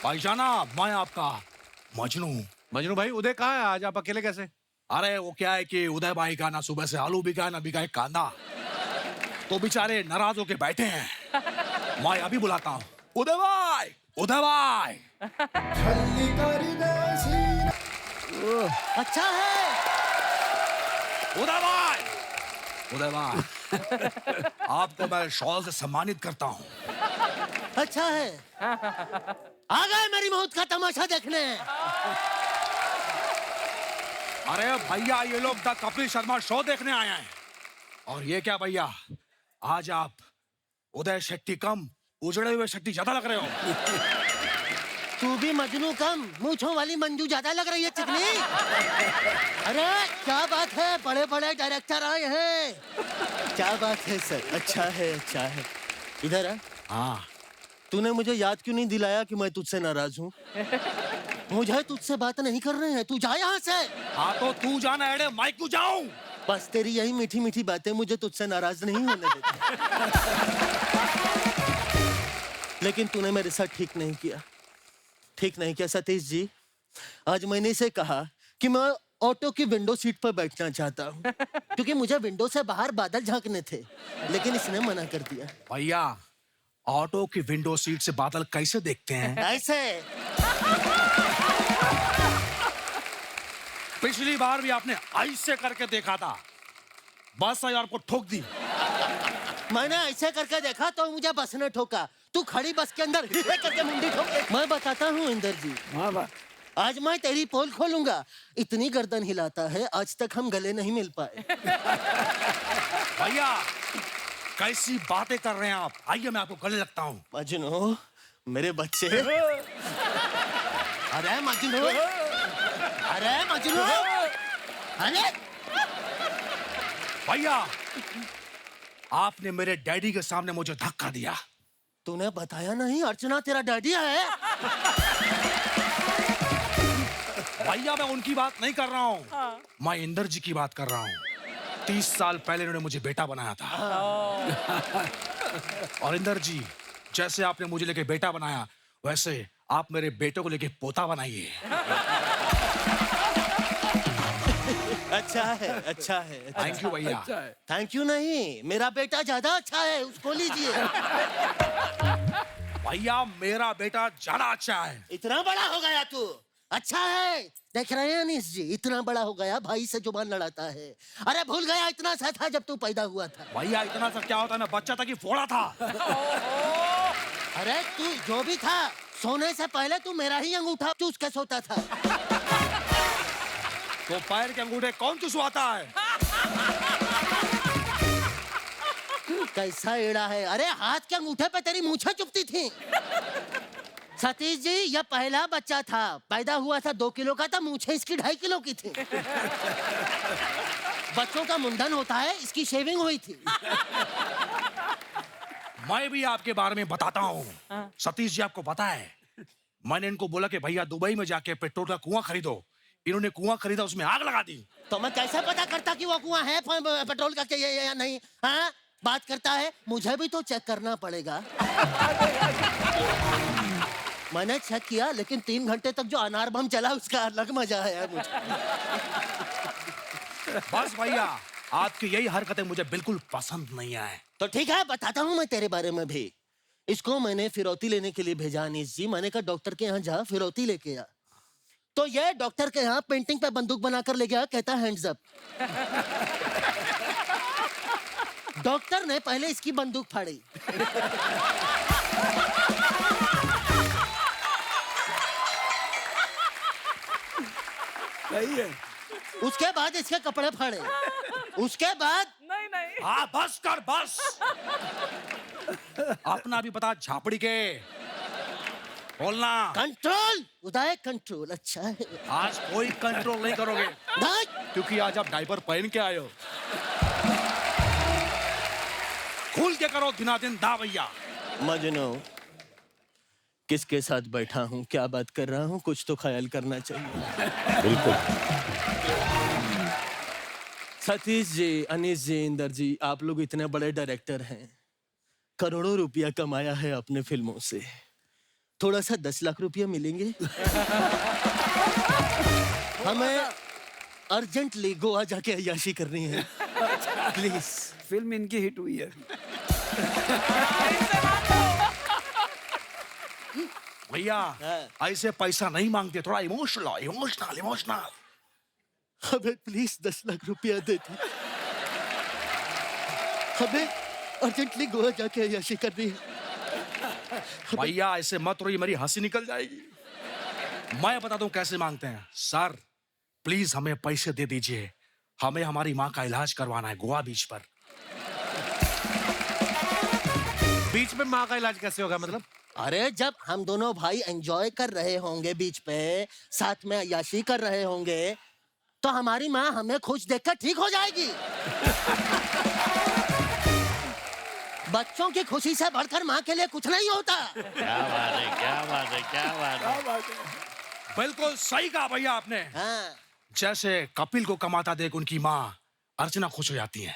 भाईजाना, मैं आपका मजनू। मजनू भाई, उदय कहाँ है आज? आप अकेले कैसे? अरे वो क्या है कि उदय भाई का ना सुबह से आलू बिका है ना बिका है कांदा, तो बेचारे नाराज होके बैठे हैं। मैं अभी बुलाता हूँ। उदय भाई, उदय भाई। अच्छा है उदय भाई, उदय भाई, आपको मैं शॉल से सम्मानित करता हूँ। अच्छा है, आ गए मेरी मौत का तमाशा देखने। अरे भैया, ये लोग द कपिल शर्मा शो देखने आए हैं। और ये क्या भैया, आज आप उदय शेट्टी कम उजड़े हुए शेट्टी ज्यादा लग रहे हो। तू भी मजनू कम, मूंछों वाली मंजू ज्यादा लग रही है चिकनी। अरे क्या बात है, बड़े बड़े डायरेक्टर आए हैं। क्या बात है सर, अच्छा है अच्छा है। इधर आ। हाँ तूने मुझे याद क्यों नहीं दिलाया कि मैं तुझसे नाराज हूँ? मुझे तुझसे बात नहीं कर रहे हैं, तू जा यहाँ से। हाँ तो तू जाना है, मैं क्यों जाऊं? बस तेरी यही मीठी मीठी बातें मुझे तुझसे नाराज नहीं होने देती। लेकिन तूने मेरे साथ ठीक नहीं किया, ठीक नहीं किया सतीश जी। आज मैंने इसे कहा कि मैं ऑटो की विंडो सीट पर बैठना चाहता हूँ क्योंकि मुझे विंडो से बाहर बादल झांकने थे, लेकिन इसने मना कर दिया। भैया ऑटो की विंडो सीट से बादल कैसे देखते हैं? ऐसे। पिछली बार भी आपने ऐसे करके देखा था, बस आई आपको ठोक दी। मैंने ऐसे करके देखा तो मुझे बस ने ठोका। तू खड़ी बस के अंदर करके मुंडी ठोक दे। मैं बताता हूँ इंदर जी, हाँ बा आज मैं तेरी पोल खोलूंगा। इतनी गर्दन हिलाता है, आज तक हम गले नहीं मिल पाए। भैया कैसी बातें कर रहे हैं आप? आइए मैं आपको गले लगता हूँ। मजनू मेरे बच्चे। अरे मजनू, अरे मजनू, अरे भैया आपने मेरे डैडी के सामने मुझे धक्का दिया। तूने बताया नहीं अर्चना तेरा डैडी है? भैया मैं उनकी बात नहीं कर रहा हूँ, मैं इंदर जी की बात कर रहा हूँ। 30 साल पहले उन्होंने मुझे बेटा बनाया था। और इंदर जी जैसे आपने मुझे लेके बेटा बनाया, वैसे आप मेरे बेटे को लेके पोता बनाइए। अच्छा है अच्छा है। थैंक यू भैया। थैंक यू नहीं, मेरा बेटा ज्यादा अच्छा है, उसको लीजिए। भैया मेरा बेटा ज्यादा अच्छा है। इतना बड़ा हो गया तू, अच्छा है। देख रहे हैं अनीस जी, इतना बड़ा हो गया, भाई से जुबान लड़ाता है। अरे भूल गया इतना सा था जब तू पैदा हुआ था। भैया इतना सा क्या होता है, मैं बच्चा था कि फोड़ा था। अरे तू जो भी था, सोने से पहले तू मेरा ही अंगूठा चूस के सोता था। तो पैर के अंगूठे कौन चुसवाता है? कैसा एड़ा है। अरे हाथ के अंगूठे पे तेरी मूछें चुभती थी। सतीश जी यह पहला बच्चा था, पैदा हुआ था 2 किलो का था, मूछें इसकी 2.5 किलो की थी। बच्चों का मुंडन होता है, इसकी शेविंग हुई थी। मैं भी आपके बारे में बताता हूँ। सतीश जी आपको पता है, मैंने इनको बोला कि भैया दुबई में जाके पेट्रोल का कुआं खरीदो। इन्होंने कुआं खरीदा, उसमें आग लगा दी। तो मैं कैसे पता करता कि वो कुआं है पेट्रोल का या नहीं? हाँ बात करता है, मुझे भी तो चेक करना पड़ेगा। मैंने चेक किया, लेकिन 3 घंटे तक जो अनार बम चला उसका अलग मजा है मुझे। बस भैया आपकी यही हरकतें मुझे बिल्कुल पसंद नहीं आए। तो ठीक है, बताता हूँ मैं तेरे बारे में भी। इसको मैंने फिरौती लेने के लिए भेजा अनीस जी। मैंने कहा डॉक्टर के यहाँ जा, फिरौती लेके आ। तो ये डॉक्टर के यहाँ पेंटिंग पे बंदूक बनाकर ले गया, कहता हैंड्स अप। डॉक्टर ने पहले इसकी बंदूक फाड़ी। सही है। उसके बाद इसके कपड़े फाड़े। उसके बाद नहीं नहीं हाँ बस कर बस। अपना भी बता झापड़ी के बोलना। कंट्रोल उदय, कंट्रोल। अच्छा है, आज कोई कंट्रोल नहीं करोगे भाई। क्योंकि आज आप डायपर पहन के आए हो। खुल के करो दिना दिन दा भैया। मजनू किसके साथ बैठा हूँ, क्या बात कर रहा हूँ, कुछ तो ख्याल करना चाहिए। बिल्कुल। सतीश जी, अनीस जी, इंदर जी, आप लोग इतने बड़े डायरेक्टर हैं, करोड़ों रुपया कमाया है अपने फिल्मों से। थोड़ा सा 10 लाख रुपया मिलेंगे? हमें अर्जेंटली गोवा जाके अय्याशी करनी है, प्लीज। फिल्म इनकी हिट हुई है। भैया ऐसे पैसा नहीं मांगते, थोड़ा इमोशनल इमोशनल इमोशनल। हमें प्लीज 10 लाख रुपया दे दे। हमें अर्जेंटली गोवा जाके अय्याशी करनी है। भैया ऐसे मत रोइए, मेरी हंसी निकल जाएगी। मैं बता दूं कैसे मांगते हैं। सर प्लीज हमें पैसे दे दीजिए, हमें हमारी माँ का इलाज करवाना है गोवा बीच पर। बीच में माँ का इलाज कैसे होगा? मतलब अरे जब हम दोनों भाई एंजॉय कर रहे होंगे बीच पे, साथ में अय्याशी कर रहे होंगे, तो हमारी माँ हमें खुश देखकर ठीक हो जाएगी। बच्चों की खुशी से बढ़कर माँ के लिए कुछ नहीं होता। क्या बात है, क्या बात है, क्या बात है। बिल्कुल सही कहा भैया आपने। हाँ। जैसे कपिल को कमाता देख उनकी माँ अर्चना खुश हो जाती है।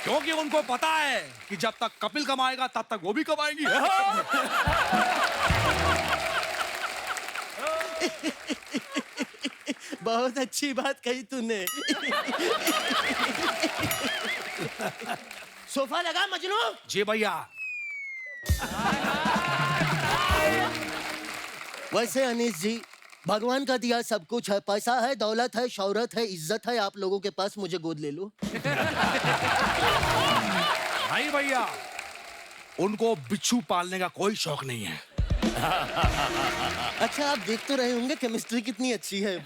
क्योंकि उनको पता है कि जब तक कपिल कमाएगा तब तक वो भी कमाएंगी। बहुत अच्छी बात कही तूने। सोफा लगा मजनू? जी भैया। वैसे अनीस जी, भगवान का दिया सब कुछ है, पैसा है, दौलत है, शौहरत है, इज्जत है आप लोगों के पास, मुझे गोद ले लो। नहीं भैया, उनको बिच्छू पालने का कोई शौक नहीं है। अच्छा, आप देख तो रहे होंगे केमिस्ट्री कितनी अच्छी है।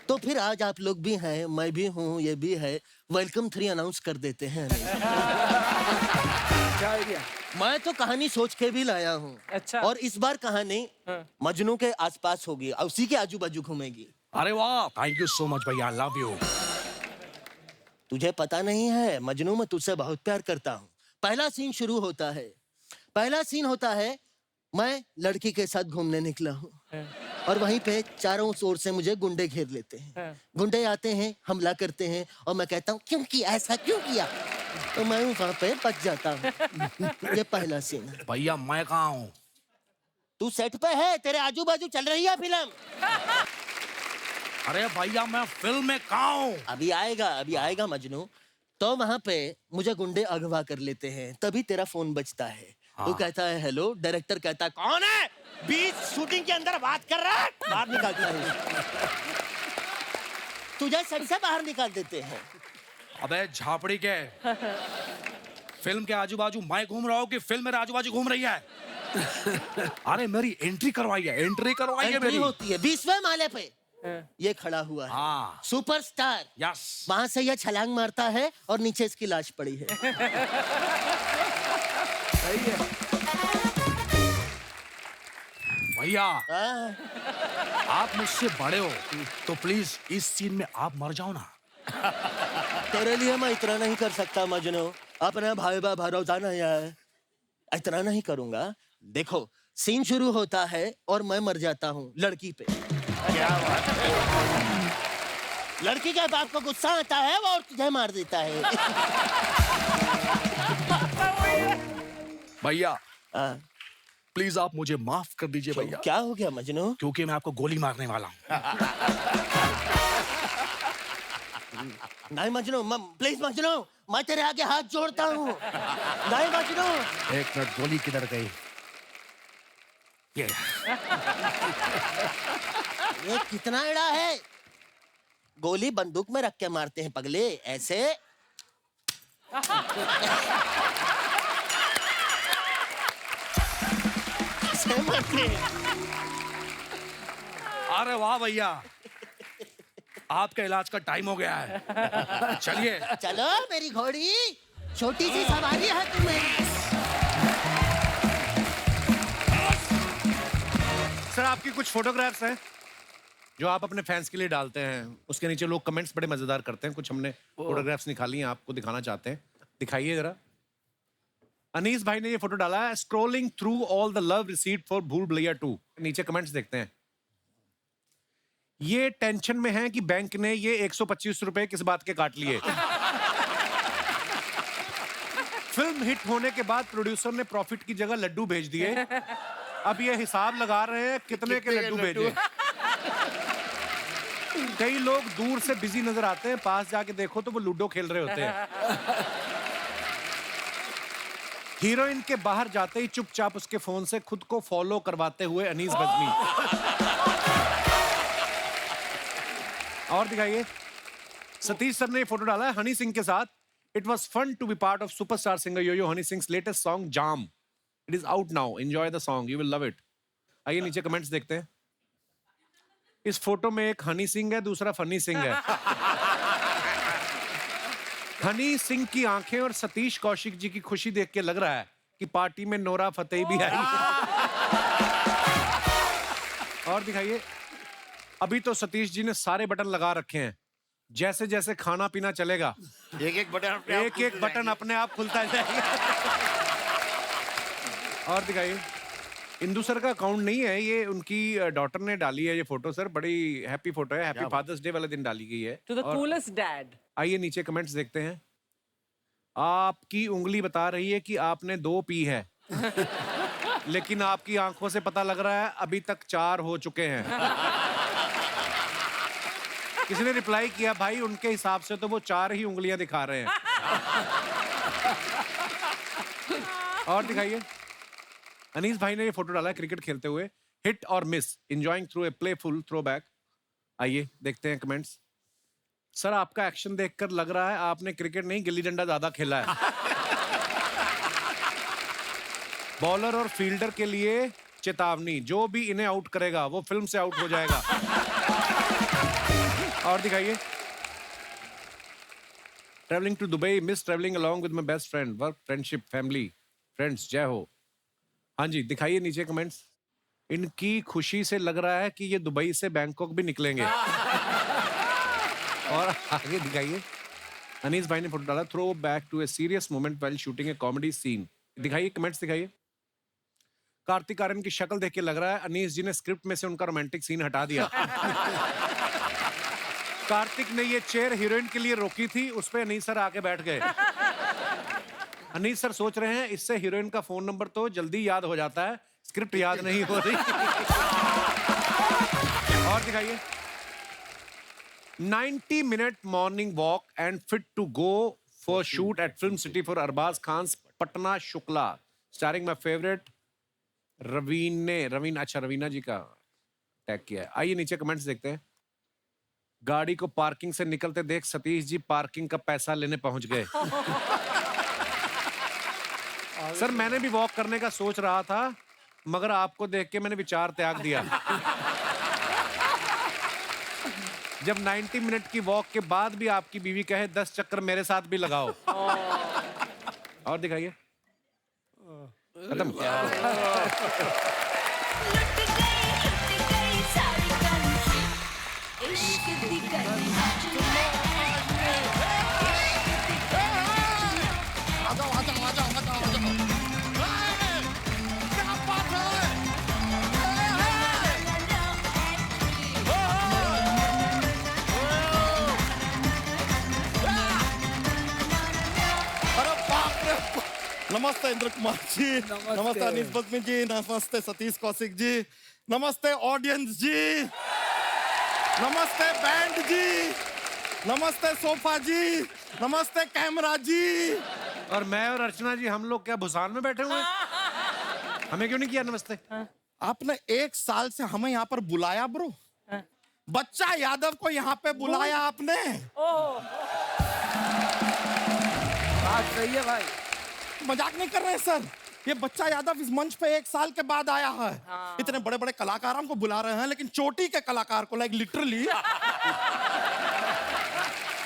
तो फिर आज आप लोग भी हैं, मैं भी हूँ, ये भी है, वेलकम 3 अनाउंस कर देते हैं। क्या आइडिया? मैं तो कहानी सोच के भी लाया हूँ। अच्छा। और इस बार कहानी मजनू के आसपास होगी और उसी के आजू बाजू घूमेगी। अरे वाह, थैंक यू सो मच भैया, लव यू। तुझे पता नहीं है मजनू, मैं तुझसे बहुत प्यार करता हूँ। पहला सीन शुरू होता है। पहला सीन होता है, मैं लड़की के साथ घूमने निकला हूँ और वहीं पे चारों ओर से मुझे गुंडे घेर लेते हैं। गुंडे आते हैं, हमला करते हैं और मैं कहता हूँ क्यों किया, ऐसा क्यों किया? तो मैं वहां पे बच जाता हूँ। ये पहला सीन है। भैया मैं कहाँ हूँ? तू सेट पे है, तेरे आजू बाजू चल रही है फिल्म। अरे भैया मैं फिल्म में कहाँ हूँ? अभी आएगा मजनू। तो वहां पे मुझे गुंडे अगवा कर लेते हैं, तभी तेरा फोन बजता है। तू कहता है हेलो, डायरेक्टर कहता है कौन है, बीच शूटिंग के अंदर बात कर रहा है, बाहर निकालता है। तुझे सेट से बाहर निकाल देते हैं। अबे झापड़ी के, फिल्म के आजू बाजू मैं घूम रहा हूँ कि फिल्म मेरे आजू बाजू घूम रही है? अरे मेरी एंट्री करवाइए एंट्री मेरी। होती है 20वें माले पे, ये खड़ा हुआ है। हाँ। सुपरस्टार। यस। वहां से ये छलांग मारता है और नीचे इसकी लाश पड़ी है। सही है। भैया हाँ। आप मुझसे बड़े हो तो प्लीज इस सीन में आप मर जाओ ना। तेरे लिए मैं इतना नहीं कर सकता मजनू, अपने भाई बा भरोसा नहीं है, इतना नहीं करूंगा। देखो, सीन शुरू होता है और मैं मर जाता हूँ लड़की पे। क्या बात है। लड़की के बाप को गुस्सा आता है वो और तुझे मार देता है। भैया हाँ। प्लीज आप मुझे माफ कर दीजिए भैया, क्या हो गया मजनू? क्योंकि मैं आपको गोली मारने वाला हूँ। नहीं मजनू, प्लीज मजनू, मैं तेरे आगे हाथ जोड़ता हूँ। नहीं मजनू। एक मिनट, गोली किधर गई? ये कितना एड़ा है? गोली बंदूक में रख के मारते हैं पगले, ऐसे। ऐसे मारते हैं। अरे वाह भैया, आपका इलाज का टाइम हो गया है। चलिए चलो मेरी घोड़ी, छोटी सी सवारी है तुम्हें। सर आपकी कुछ फोटोग्राफ्स हैं जो आप अपने फैंस के लिए डालते हैं, उसके नीचे लोग कमेंट्स बड़े मजेदार करते हैं। कुछ हमने फोटोग्राफ्स निकाली हैं, आपको दिखाना चाहते हैं। दिखाइए जरा। अनीस भाई ने ये फोटो डाला है, scrolling through all the love received for भूल भुलैया 2। नीचे कमेंट्स देखते हैं। ये टेंशन में है कि बैंक ने ये 125 रुपए किस बात के काट लिए। फिल्म हिट होने के बाद प्रोड्यूसर ने प्रॉफिट की जगह लड्डू भेज दिए। अब ये हिसाब लगा रहे हैं कितने के लड्डू भेजे। कई लोग दूर से बिजी नजर आते हैं, पास जाके देखो तो वो लूडो खेल रहे होते हैं। हीरोइन के बाहर जाते ही चुपचाप उसके फोन से खुद को फॉलो करवाते हुए अनीस बजमी। और दिखाइए। सतीश सर ने ये फोटो डाला है हनी सिंह के साथ। It was fun to be part of superstar singer Yo Yo Honey Singh latest song Jaam. It is out now, enjoy the song, you will love it. आइए नीचे कमेंट्स देखते हैं। इस फोटो में एक हनी सिंह है, दूसरा फनी सिंह है। हनी सिंह की आंखें और सतीश कौशिक जी की खुशी देख के लग रहा है कि पार्टी में नोरा फतेही भी आई। और दिखाइए, अभी तो सतीश जी ने सारे बटन लगा रखे हैं, जैसे जैसे खाना पीना चलेगा एक एक बटन एक बटन अपने आप खुलता जाएगा। और दिखाइए, इंदु सर का अकाउंट नहीं है ये, उनकी डॉटर ने डाली है ये फोटो। सर बड़ी हैप्पी फोटो है, हैप्पी फादर्स डे वाले दिन डाली गई है। To the coolest dad. आइए नीचे कमेंट्स देखते हैं। आपकी उंगली बता रही है कि आपने 2 पी है, लेकिन आपकी आंखों से पता लग रहा है अभी तक 4 हो चुके हैं। किसी ने रिप्लाई किया, भाई उनके हिसाब से तो वो 4 ही उंगलियां दिखा रहे हैं। और दिखाइए, अनीस भाई ने ये फोटो डाला है क्रिकेट खेलते हुए, हिट और miss, enjoying through a playful throwback. आइए देखते हैं कमेंट्स। सर आपका एक्शन देखकर लग रहा है आपने क्रिकेट नहीं गिल्ली डंडा ज्यादा खेला है। बॉलर और फील्डर के लिए चेतावनी, जो भी इन्हें आउट करेगा वो फिल्म से आउट हो जाएगा। और दिखाइए, travelling to Dubai, miss travelling along with my best friend, work friendship family friends, जय हो। हाँ जी, दिखाइए नीचे कमेंट्स। इनकी खुशी से लग रहा है कि ये दुबई से बैंकॉक भी निकलेंगे। और आगे दिखाइए, अनीस भाई ने फोटो डाला, throw back to a serious moment while shooting a comedy scene. दिखाइए कमेंट्स दिखाइए। कार्तिक आर्यन की शक्ल देख के लग रहा है अनीस जी ने स्क्रिप्ट में से उनका रोमांटिक सीन हटा दिया। कार्तिक ने ये चेयर हीरोइन के लिए रोकी थी, उस पे अनीस सर आके बैठ गए। अनीस सर सोच रहे हैं इससे हीरोइन का फोन नंबर तो जल्दी याद हो जाता है, स्क्रिप्ट याद नहीं हो रही। और दिखाइए, 90-minute morning walk and fit to go for shoot at Film City for Arbaz Khan's Patna Shukla, starring my favorite Raveena जी का टैग किया है। आइए नीचे कमेंट्स देखते हैं। गाड़ी को पार्किंग से निकलते देख सतीश जी पार्किंग का पैसा लेने पहुंच गए। सर मैंने भी वॉक करने का सोच रहा था, मगर आपको देख के मैंने विचार त्याग दिया। जब 90 मिनट की वॉक के बाद भी आपकी बीवी कहे 10 चक्कर मेरे साथ भी लगाओ। और दिखाइए, खत्म। नमस्ते इंद्र कुमार जी, नमस्ते अनीस बदमी जी, नमस्ते सतीश कौशिक जी, नमस्ते ऑडियंस जी, नमस्ते बैंड जी, नमस्ते सोफा जी, नमस्ते कैमरा जी। और मैं और अर्चना जी, हम लोग क्या भुसान में बैठे हुए हैं? हमें क्यों नहीं किया नमस्ते? आपने 1 साल से हमें यहाँ पर बुलाया ब्रो, बच्चा यादव को यहाँ पे बुलाया आपने। बात सही है भाई, मजाक नहीं कर रहे हैं सर। ये बच्चा यादव इस मंच पे 1 साल के बाद आया है। इतने बड़े बड़े कलाकारों को बुला रहे हैं, लेकिन चोटी के कलाकार को, लाइक लिटरली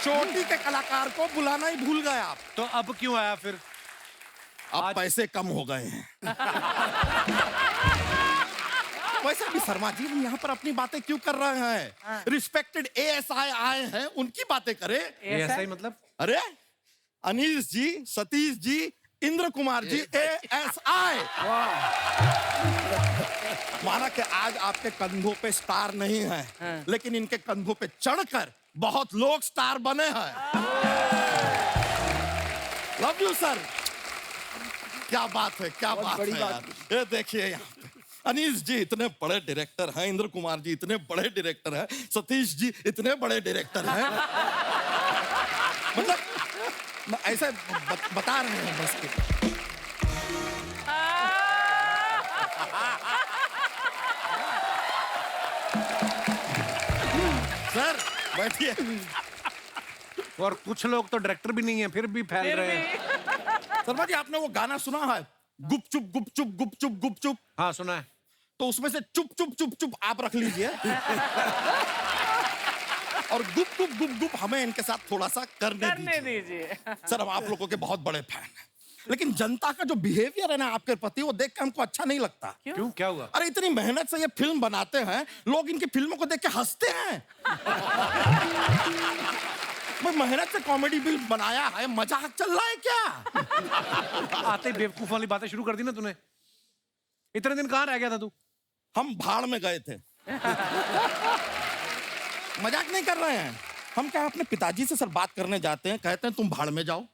चोटी के कलाकार को बुलाना ही भूल गए आप। तो अब क्यों आया फिर? अब पैसे कम हो गए हैं। वैसे भी शर्मा जी, हम यहाँ पर अपनी बातें क्यों कर रहे हैं? रिस्पेक्टेड ASI आए हैं, उनकी बातें करें। ASI मतलब? अरे अनीस जी, सतीश जी, इंद्र कुमार जी, ASI। माना कि आज आपके कंधों पे स्टार नहीं है, लेकिन इनके कंधों पे चढ़कर बहुत लोग स्टार बने हैं। Love you sir. क्या बात है, क्या बात है यार। ये देखिए यहाँ पे अनीस जी इतने बड़े डायरेक्टर हैं, इंद्र कुमार जी इतने बड़े डायरेक्टर हैं, सतीश जी इतने बड़े डायरेक्टर हैं। मतलब ऐसे बता रहे हैं बस के। सर बैठिए। और कुछ लोग तो डायरेक्टर भी नहीं है, फिर भी फैल रहे हैं। शर्मा जी, आपने वो गाना सुना है, गुपचुप गुपचुप गुपचुप गुपचुप? हाँ सुना है। तो उसमें से चुप चुप चुप चुप आप रख लीजिए। और गुप गुप गुप गुप हमें इनके साथ थोड़ा सा करने दीजिए। दीजिए। सर हम आप लोगों के बहुत बड़े फैन हैं। लेकिन जनता का जो बिहेवियर है ना आपके प्रति, वो देख के हमको अच्छा नहीं लगता। क्यों, क्या हुआ? अरे इतनी मेहनत से ये फिल्म बनाते हैं, लोग इनकी फिल्मों को देख के हंसते हैं। भाई मेहनत से कॉमेडी फिल्म बनाया है, मजाक चल रहा है क्या? आते ही बेवकूफ वाली बातें शुरू कर दी ना तूने। इतने दिन कहाँ रह गया था तू? हम भाड़ में गए थे। मजाक नहीं कर रहे हैं हम। क्या अपने पिताजी से सर बात करने जाते हैं, कहते हैं तुम भाड़ में जाओ।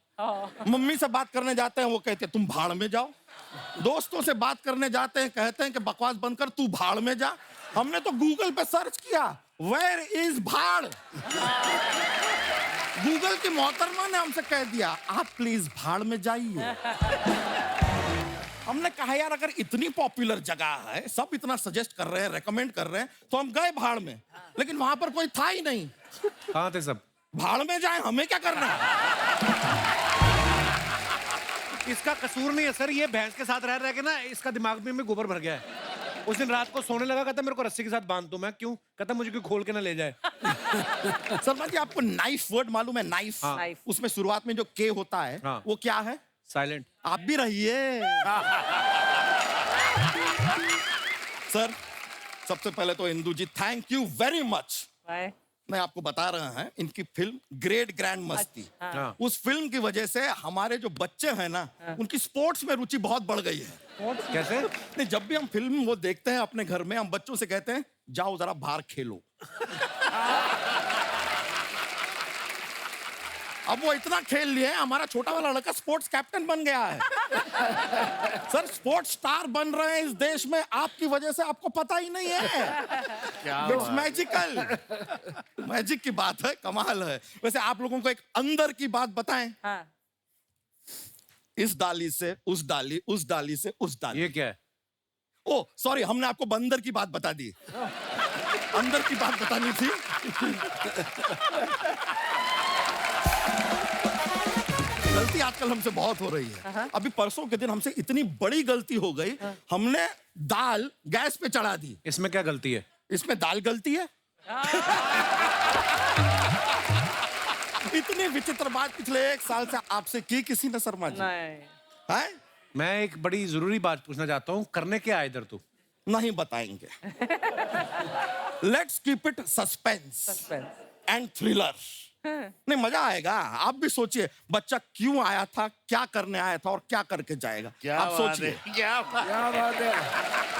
मम्मी से बात करने जाते हैं, वो कहते हैं तुम भाड़ में जाओ। दोस्तों से बात करने जाते हैं, कहते हैं कि बकवास बंद कर, तू भाड़ में जा। हमने तो गूगल पे सर्च किया, वेयर इज भाड़। गूगल की मोहतरमा ने हमसे कह दिया, आप प्लीज भाड़ में जाइए। हमने कहा यार अगर इतनी पॉपुलर जगह है, सब इतना सजेस्ट कर रहे हैं, रेकमेंड कर रहे हैं, तो हम गए भाड़ में। लेकिन वहां पर कोई था ही नहीं। कहाँ थे सब? भाड़ में जाए, हमें क्या करना है? इसका कसूर नहीं है सर, ये भैंस के साथ रह रह के ना इसका दिमाग में गोबर भर गया है। उस दिन रात को सोने लगा, कहता मेरे को रस्सी के साथ बांध दो। मैं क्यों? कहता मुझे कोई खोल के ना ले जाए। सर जी आपको नाइफ वर्ड मालूम है? नाइफ। हाँ। उसमें शुरुआत में जो के होता है, हाँ। वो क्या है? साइलेंट। आप भी रहिए। सर सबसे पहले तो इंदू जी थैंक यू वेरी मच। मैं आपको बता रहा हैं, इनकी फिल्म ग्रेट ग्रैंड मस्ती, हाँ। उस फिल्म की वजह से हमारे जो बच्चे हैं ना, उनकी स्पोर्ट्स में रुचि बहुत बढ़ गई है। कैसे? नहीं, जब भी हम फिल्म वो देखते हैं अपने घर में, हम बच्चों से कहते हैं जाओ जरा बाहर खेलो। अब वो इतना खेल लिए, हमारा छोटा वाला लड़का स्पोर्ट्स कैप्टन बन गया है। सर स्पोर्ट्स स्टार बन रहे हैं इस देश में आपकी वजह से, आपको पता ही नहीं है। It's magical. मैजिक की बात है, कमाल है। वैसे आप लोगों को एक अंदर की बात बताएं। हाँ। इस डाली से उस डाली, उस डाली से उस डाली। ये क्या है? ओ सॉरी, हमने आपको बंदर की बात बता दी। अंदर की बात बतानी थी। गलती आजकल हमसे बहुत हो रही है। अभी परसों के दिन हमसे इतनी बड़ी गलती हो गई, हमने दाल गैस पे चढ़ा दी। इसमें क्या गलती है? इसमें दाल गलती है। इतनी विचित्र बात पिछले 1 साल से आपसे की किसी ने शर्मा जी? नहीं। है? मैं एक बड़ी जरूरी बात पूछना चाहता हूँ, करने क्या आया इधर तू? नहीं बताएंगे। Let's keep it suspense and thriller. नहीं मजा आएगा। आप भी सोचिए, बच्चा क्यों आया था, क्या करने आया था और क्या करके जाएगा। आप सोचिए। क्या बात है।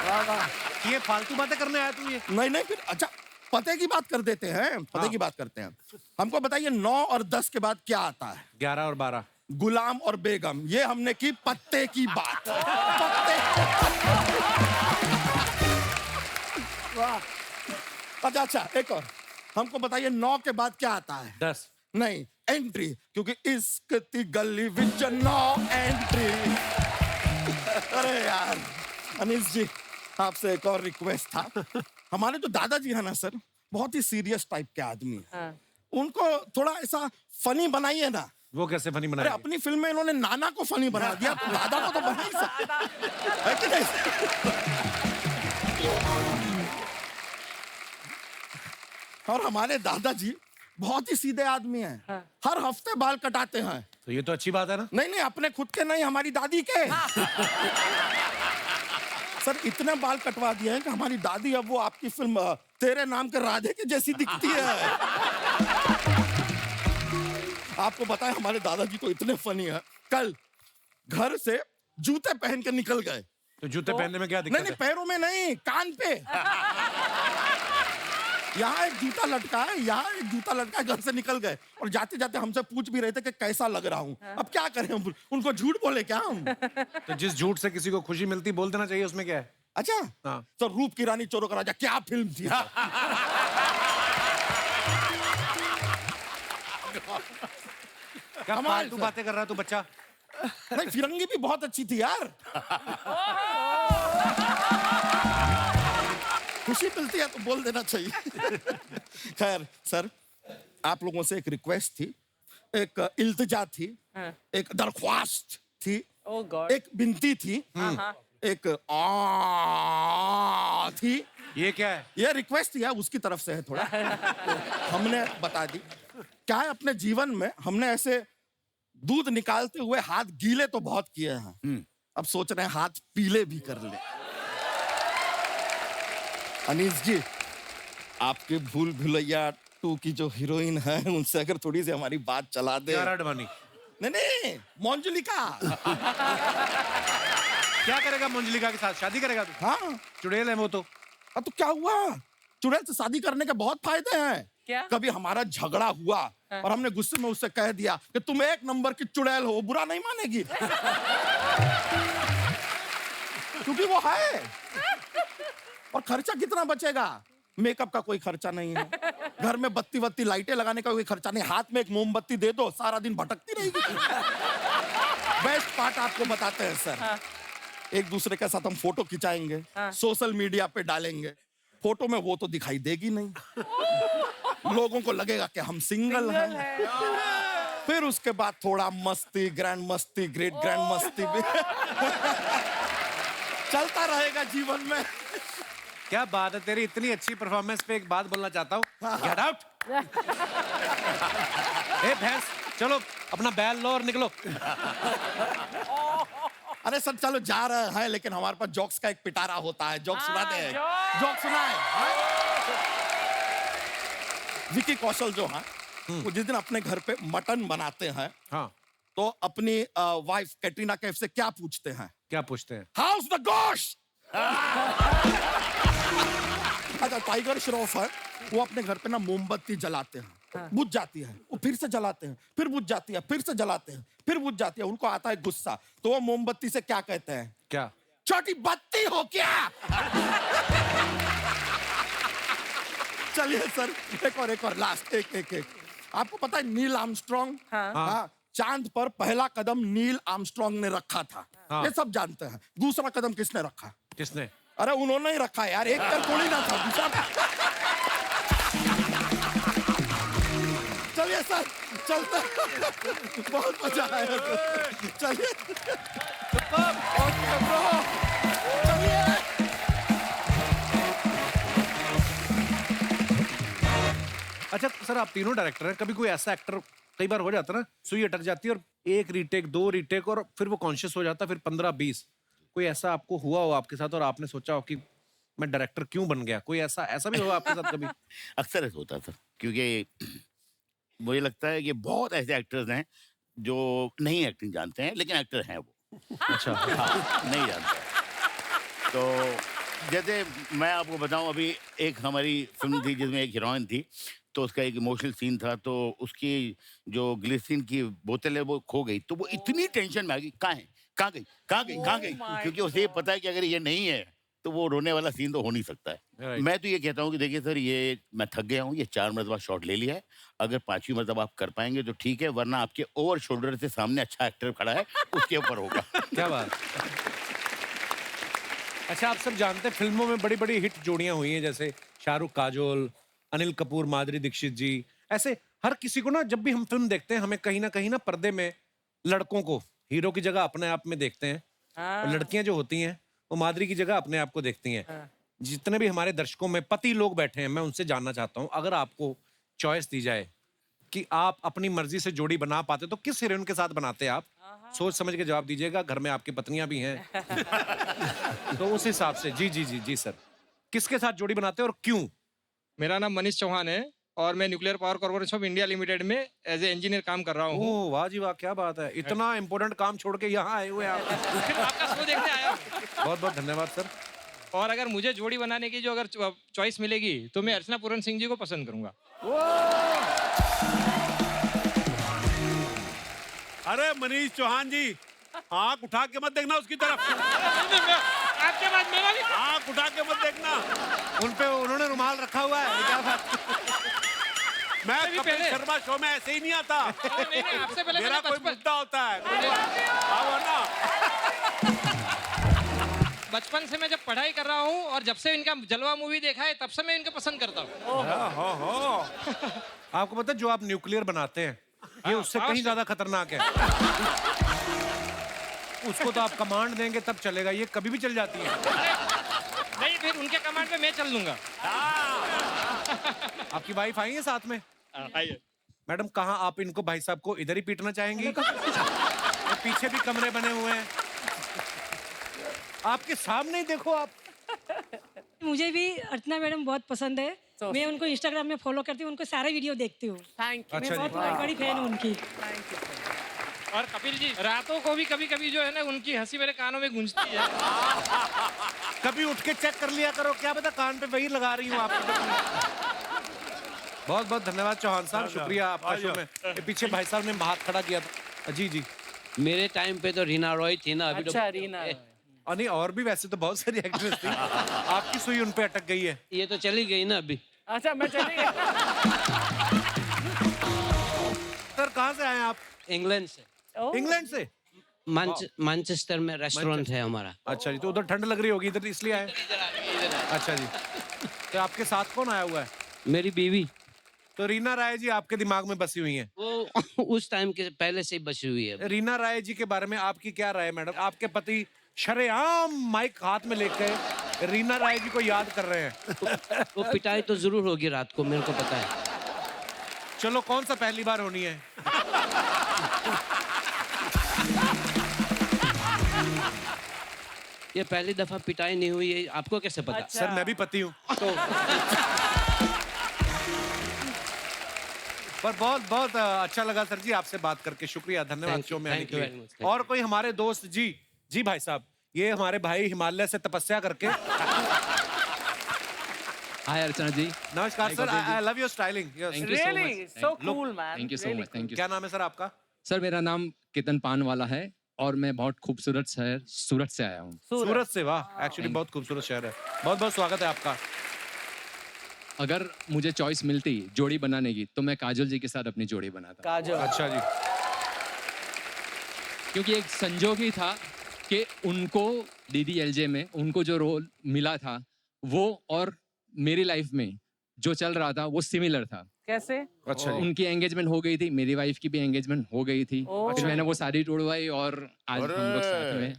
वाह वाह। ये फालतू बातें करने आया तू? ये नहीं फिर अच्छा पते की बात कर देते हैं। पते की बात करते हैं। हमको बताइए 9 और 10 के बाद क्या आता है? 11 और 12। गुलाम और बेगम। ये हमने की पत्ते की बात। पत्ते। वाह। अच्छा एक और हमको बताइए 9 के बाद क्या आता है? 10। नहीं, एंट्री, क्योंकि इश्क दी गली विच 9 एंट्री। अरे यार अनीस जी, आपसे एक और रिक्वेस्ट था। हमारे जो दादाजी है ना सर, बहुत ही सीरियस टाइप के आदमी है। उनको थोड़ा ऐसा फनी बनाइए ना। वो कैसे फनी अरे बनाया? अपनी फिल्म में इन्होंने नाना को फनी बना दिया, तो दादा को तो बना ही सकते है कि नहीं? और हमारे दादाजी बहुत ही सीधे आदमी हैं। हर हफ्ते बाल कटाते हैं। तो ये तो अच्छी बात है ना। नहीं अपने खुद के नहीं, हमारी दादी के। सर इतने बाल कटवा दिए हैं कि हमारी दादी अब वो आपकी फिल्म तेरे नाम के राधे की जैसी दिखती है। आपको पता है हमारे दादाजी तो इतने फनी है, कल घर से जूते पहन के निकल गए। तो जूते पहनने में क्या दिक्कत नहीं है? पैरों में नहीं, कान पे। यहाँ एक जूता लटका है, यहाँ एक जूता लटका है, घर से निकल गए। और जाते जाते हमसे पूछ भी रहे थे कि कैसा लग रहा हूँ। अब क्या करें हम, उनको झूठ बोले क्या हम? तो जिस झूठ से किसी को खुशी मिलती बोल देना चाहिए, उसमें क्या है? अच्छा हाँ। तो रूप की रानी चोरों का राजा क्या फिल्म थी? क्या फालतू बातें कर रहा है तू बच्चा? नहीं फिरंगी भी बहुत अच्छी थी यार। खुशी मिलती है तो बोल देना चाहिए। खैर सर, आप लोगों से एक रिक्वेस्ट थी, एक इल्तिजा थी, एक दरख्वास्त थी, एक विनती थी, एक थी। ये क्या है? ये रिक्वेस्ट है उसकी तरफ से है थोड़ा। हमने बता दी क्या है, अपने जीवन में हमने ऐसे दूध निकालते हुए हाथ गीले तो बहुत किए हैं, अब सोच रहे हैं हाथ पीले भी कर ले। अनीस जी, आपके भूल भुलैया 2 की जो हीरोइन है उनसे अगर थोड़ी सी हमारी बात चला दे। क्या अडवाणी? नहीं, मंजुलिका। क्या करेगा मंजुलिका के साथ? शादी करेगा तू? हाँ, चुड़ैल है वो तो। तो क्या हुआ? चुड़ैल से शादी करने के बहुत फायदे हैं। क्या? कभी हमारा झगड़ा हुआ और हमने गुस्से में उससे कह दिया कि तुम 1 नंबर की चुड़ैल हो, बुरा नहीं मानेगी। क्योंकि वो है। और खर्चा कितना बचेगा? मेकअप का कोई खर्चा नहीं है, घर में बत्ती लाइटें लगाने का कोई खर्चा नहीं, हाथ में एक मोमबत्ती दे दो, सारा दिन भटकती रहेगी। बेस्ट पार्ट आपको बताते हैं सर। एक दूसरे के साथ हम फोटो खिंचाएंगे, सोशल मीडिया पे डालेंगे। फोटो में वो तो दिखाई देगी नहीं, लोगों को लगेगा कि हम सिंगल हैं। फिर उसके बाद थोड़ा मस्ती, ग्रैंड मस्ती, ग्रेट ग्रैंड मस्ती भी चलता रहेगा जीवन में। क्या बात है तेरी, इतनी अच्छी परफॉर्मेंस पे एक बात बोलना चाहता हूँ। Get out. ए भैंस, चलो अपना बैल लो और निकलो। अरे सर चलो जा रहे हैं, लेकिन हमारे पास जोक्स का एक पिटारा होता है, जोक सुनाते हैं। जोक सुनाए। विकी कौशल जो है वो जिस दिन अपने घर पे मटन बनाते हैं, हाँ, तो अपनी वाइफ कैटरीना कैफ से क्या पूछते हैं? क्या पूछते हैं? हाउस द गोश्त। अच्छा, टाइगर श्रॉफ है, वो अपने घर पे ना मोमबत्ती जलाते हैं, बुझ जाती है, वो फिर से जलाते हैं, फिर बुझ जाती है, फिर से जलाते हैं, फिर बुझ जाती है। उनको आता है गुस्सा, तो वो मोमबत्ती से क्या कहते हैं? क्या? छोटी बत्ती हो क्या? चलिए सर, एक और लास्ट, एक। आपको पता है नील आर्मस्ट्रॉन्ग? हाँ, चांद पर पहला कदम नील आर्मस्ट्रॉन्ग ने रखा था। ये सब जानते हैं। दूसरा कदम किसने रखा? किसने? अरे उन्होंने ही रखा यार, एक कर थोड़ी ना था, दूसरा था। चलिए सर, चलते हैं। बहुत मजा आया। चलिए चलिए। अच्छा सर, आप तीनों डायरेक्टर हैं, कभी कोई ऐसा एक्टर, कई बार हो जाता है ना, सुई अटक जाती है और 1 रीटेक 2 रीटेक और फिर वो कॉन्शियस हो जाता है, फिर 15-20, कोई ऐसा आपको हुआ हो आपके साथ और आपने सोचा हो कि मैं डायरेक्टर क्यों बन गया? कोई ऐसा भी हुआ आपके साथ कभी? अक्सर ऐसा होता था, क्योंकि मुझे लगता है कि बहुत ऐसे एक्टर्स हैं जो नहीं एक्टिंग जानते हैं, लेकिन एक्टर हैं वो। अच्छा। हाँ, नहीं जानते। तो जैसे मैं आपको बताऊं, अभी एक हमारी फिल्म थी जिसमें एक हीरोइन थी, तो उसका एक इमोशनल सीन था, तो उसकी जो ग्लिसरीन की बोतल है वो खो गई, तो वो इतनी टेंशन में आ गई, कहाँ गई, क्योंकि उसे ये पता है कि अगर ये नहीं है तो वो रोने वाला सीन तो हो नहीं सकता है। मैं तो ये कहता हूँ कि देखिए सर, ये मैं थक गया हूँ, ये 4 मरतबा शॉट ले लिया है, अगर 5वीं मरतबा आप कर पाएंगे तो ठीक है, वरना आपके ओवर शोल्डर से सामने अच्छा एक्टर खड़ा है, उसके ऊपर होगा। क्या बात। अच्छा, आप सब जानते हैं फिल्मों में बड़ी बड़ी हिट जोड़ियां हुई हैं, जैसे शाहरुख काजोल, अनिल कपूर माधुरी दीक्षित जी। ऐसे हर किसी को ना, जब भी हम फिल्म देखते हैं, हमें कहीं ना पर्दे में लड़कों को हीरो की जगह अपने आप में देखते हैं, और लड़कियां जो होती हैं वो माधुरी की जगह अपने आप को देखती हैं। जितने भी हमारे दर्शकों में पति लोग बैठे हैं, मैं उनसे जानना चाहता हूँ, अगर आपको चॉइस दी जाए कि आप अपनी मर्जी से जोड़ी बना पाते तो किस हीरोइन के साथ बनाते आप? सोच समझ के जवाब दीजिएगा, घर में आपकी पत्नियां भी हैं। तो उस हिसाब से जी सर, किसके साथ जोड़ी बनाते हैं और क्यों? मेरा नाम मनीष चौहान है और मैं nuclear power corporation of India limited में एज ए इंजीनियर काम कर रहा हूँ। ओह वाह जी वाह, क्या बात है, इतना इंपॉर्टेंट काम छोड़ के यहाँ आए हुए आप। फिर आपका शो देखने आया। बहुत बहुत धन्यवाद सर। और अगर मुझे जोड़ी बनाने की जो अगर चॉइस मिलेगी तो मैं अर्चना पूरन सिंह जी को पसंद करूंगा। अरे मनीष चौहान जी, आंख उठा के मत देखना उसकी तरफ। आपके बाद मेरा भी आंख उठा के मत देखना। उन्होंने रुमाल रखा हुआ है, क्या बात? मैं कपिल शर्मा शो में ऐसे ही नहीं आता। नहीं, आपसे पहले मेरा कोई मुद्दा होता है। आओ ना। बचपन से मैं जब पढ़ाई कर रहा हूँ और जब से इनका जलवा मूवी देखा है, तब से मैं इनको पसंद करता हूँ। आपको पता है, जो आप न्यूक्लियर बनाते हैं ये उससे कहीं ज्यादा खतरनाक है। उसको तो आप कमांड देंगे तब चलेगा, ये कभी भी चल जाती है। नहीं, फिर उनके कमांड पे मैं चल लूंगा। आपकी वाइफ आई है साथ में? आइए। मैडम कहाँ आप इनको भाई साहब को इधर ही पीटना चाहेंगी? ये पीछे भी कमरे बने हुए हैं, आपके सामने ही देखो आप। मुझे भी अर्चना मैडम बहुत पसंद है। मैं उनको इंस्टाग्राम में फॉलो करती हूँ, उनको सारे वीडियो देखती हूँ। Thank you. मैं बहुत बड़ी फैन हूँ उनकी। और कपिल जी, रातों को भी कभी कभी जो है ना उनकी हंसी मेरे कानों में गूंजती है। कभी उठ के चेक कर लिया करो, क्या पता कान पे वही लगा रही हूँ आपको। बहुत बहुत धन्यवाद चौहान साहब, शुक्रिया आपका शो में। ये पीछे भाई साहब ने हाथ खड़ा किया था। जी जी। मेरे टाइम पे तो रीना रॉय थी ना, अभी अच्छा, रीना। और नहीं, और भी वैसे तो बहुत सारी एक्ट्रेस थी, आपकी सुई उन पे अटक गई है। ये तो चली गई ना अभी। अच्छा, मैं चली गई। सर कहाँ से आए आप? इंग्लैंड से। इंग्लैंड से? मैनचेस्टर में रेस्टोरेंट है हमारा। अच्छा जी, तो उधर ठंड लग रही होगी, इधर इसलिए आए? अच्छा जी। तो आपके साथ कौन आया हुआ है? मेरी बीवी। तो रीना राय जी आपके दिमाग में बसी हुई हैं? वो उस टाइम के पहले से ही बसी हुई है। रीना राय जी के बारे में आपकी क्या राय है मैडम? आपके पति शरेआम माइक हाथ में लेकर रीना राय जी को याद कर रहे हैं। वो पिटाई तो जरूर होगी रात को, मेरे को पता है। चलो, कौन सा पहली बार होनी है? ये पहली दफा पिटाई नहीं हुई है, आपको कैसे पता? अच्छा। सर मैं भी पति हूँ तो। पर बहुत बहुत अच्छा लगा सर जी आपसे बात करके, शुक्रिया, धन्यवाद शो में आने के लिए। और कोई हमारे दोस्त? जी जी भाई साहब, ये हमारे भाई हिमालय से तपस्या करके। हाय अर्चना जी। नमस्कार sir, I love your styling. Really, so cool, man. Thank you so much, thank you. क्या नाम है सर आपका? सर मेरा नाम केतन पानवाला है और मैं बहुत खूबसूरत शहर सूरत से आया हूँ। सूरत से? वाह, एक्चुअली बहुत खूबसूरत शहर है। बहुत बहुत स्वागत है आपका। अगर मुझे चॉइस मिलती जोड़ी बनाने की तो मैं काजल जी के साथ अपनी जोड़ी बनाता, काजल। अच्छा जी। क्योंकि एक संजोग ही था कि उनको DDLJ में उनको जो रोल मिला था वो और मेरी लाइफ में जो चल रहा था वो सिमिलर था। कैसे? अच्छा जी। उनकी एंगेजमेंट हो गई थी, मेरी वाइफ की भी एंगेजमेंट हो गई थी। फिर मैंने वो साड़ी तोड़वाई और आज हम लोग साथ में।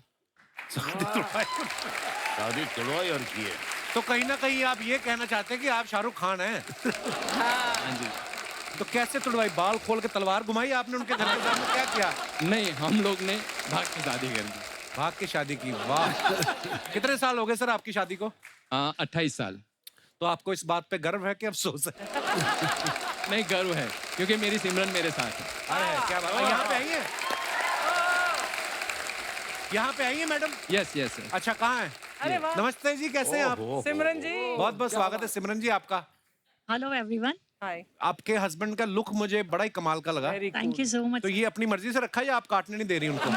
शादी तोड़वाई और की है। तो कहीं ना कहीं आप ये कहना चाहते हैं कि आप शाहरुख खान हैं? हाँ जी। तो कैसे तुड़वाई? बाल खोल के तलवार घुमाई आपने उनके घर के सामने? क्या किया? नहीं, हम लोग ने भाग के शादी कर दी। भाग के शादी की? वाह। कितने साल हो गए सर आपकी शादी को? 28 साल। तो आपको इस बात पे गर्व है कि अफसोस है? नहीं, गर्व है क्योंकि मेरी सिमरन मेरे साथ है। अरे क्या बात है। यहाँ पे आई है? यहाँ पे आई है मैडम? Yes yes. अच्छा, कहाँ है? अरे वाह। नमस्ते जी, कैसे हैं आप? सिमरन जी। बहुत बहुत स्वागत है सिमरन जी आपका। Hello everyone. हाय। आपके हस्बैंड का लुक मुझे बड़ा ही कमाल का लगा। Thank you so much. तो ये अपनी मर्जी से रखा है या आप काटने नहीं दे रही उनको?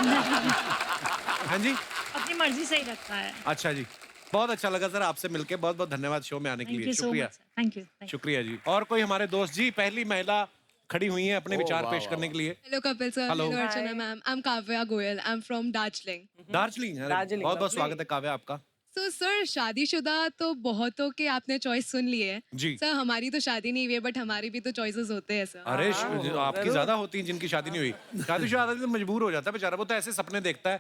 हाँ जी, अपनी मर्जी से ही रखा है। अच्छा जी। बहुत अच्छा लगा सर आपसे मिलके, बहुत बहुत धन्यवाद शो में आने के लिए, शुक्रिया। Thank you. शुक्रिया जी। और कोई हमारे दोस्त? जी, पहली महिला खड़ी हुई है अपने विचार पेश करने के लिए। Hello Kapil sir, Hello. hello Archana ma'am. I'm Kavya Goyal. I'm from Darjeeling. Darjeeling? Darjeeling, बहुत बहुत lovely. स्वागत है काव्या आपका। So sir, शादीशुदा तो बहुतों के आपने चॉइस सुन ली है। जी। सर हमारी तो शादी नहीं हुई है, बट हमारी भी तो चॉइसेस होते हैं सर। अरे आपकी ज्यादा होती हैं जिनकी शादी नहीं हुई। शादीशुदा आदमी तो मजबूर हो जाता है बेचारा, वो तो ऐसे सपने देखता है।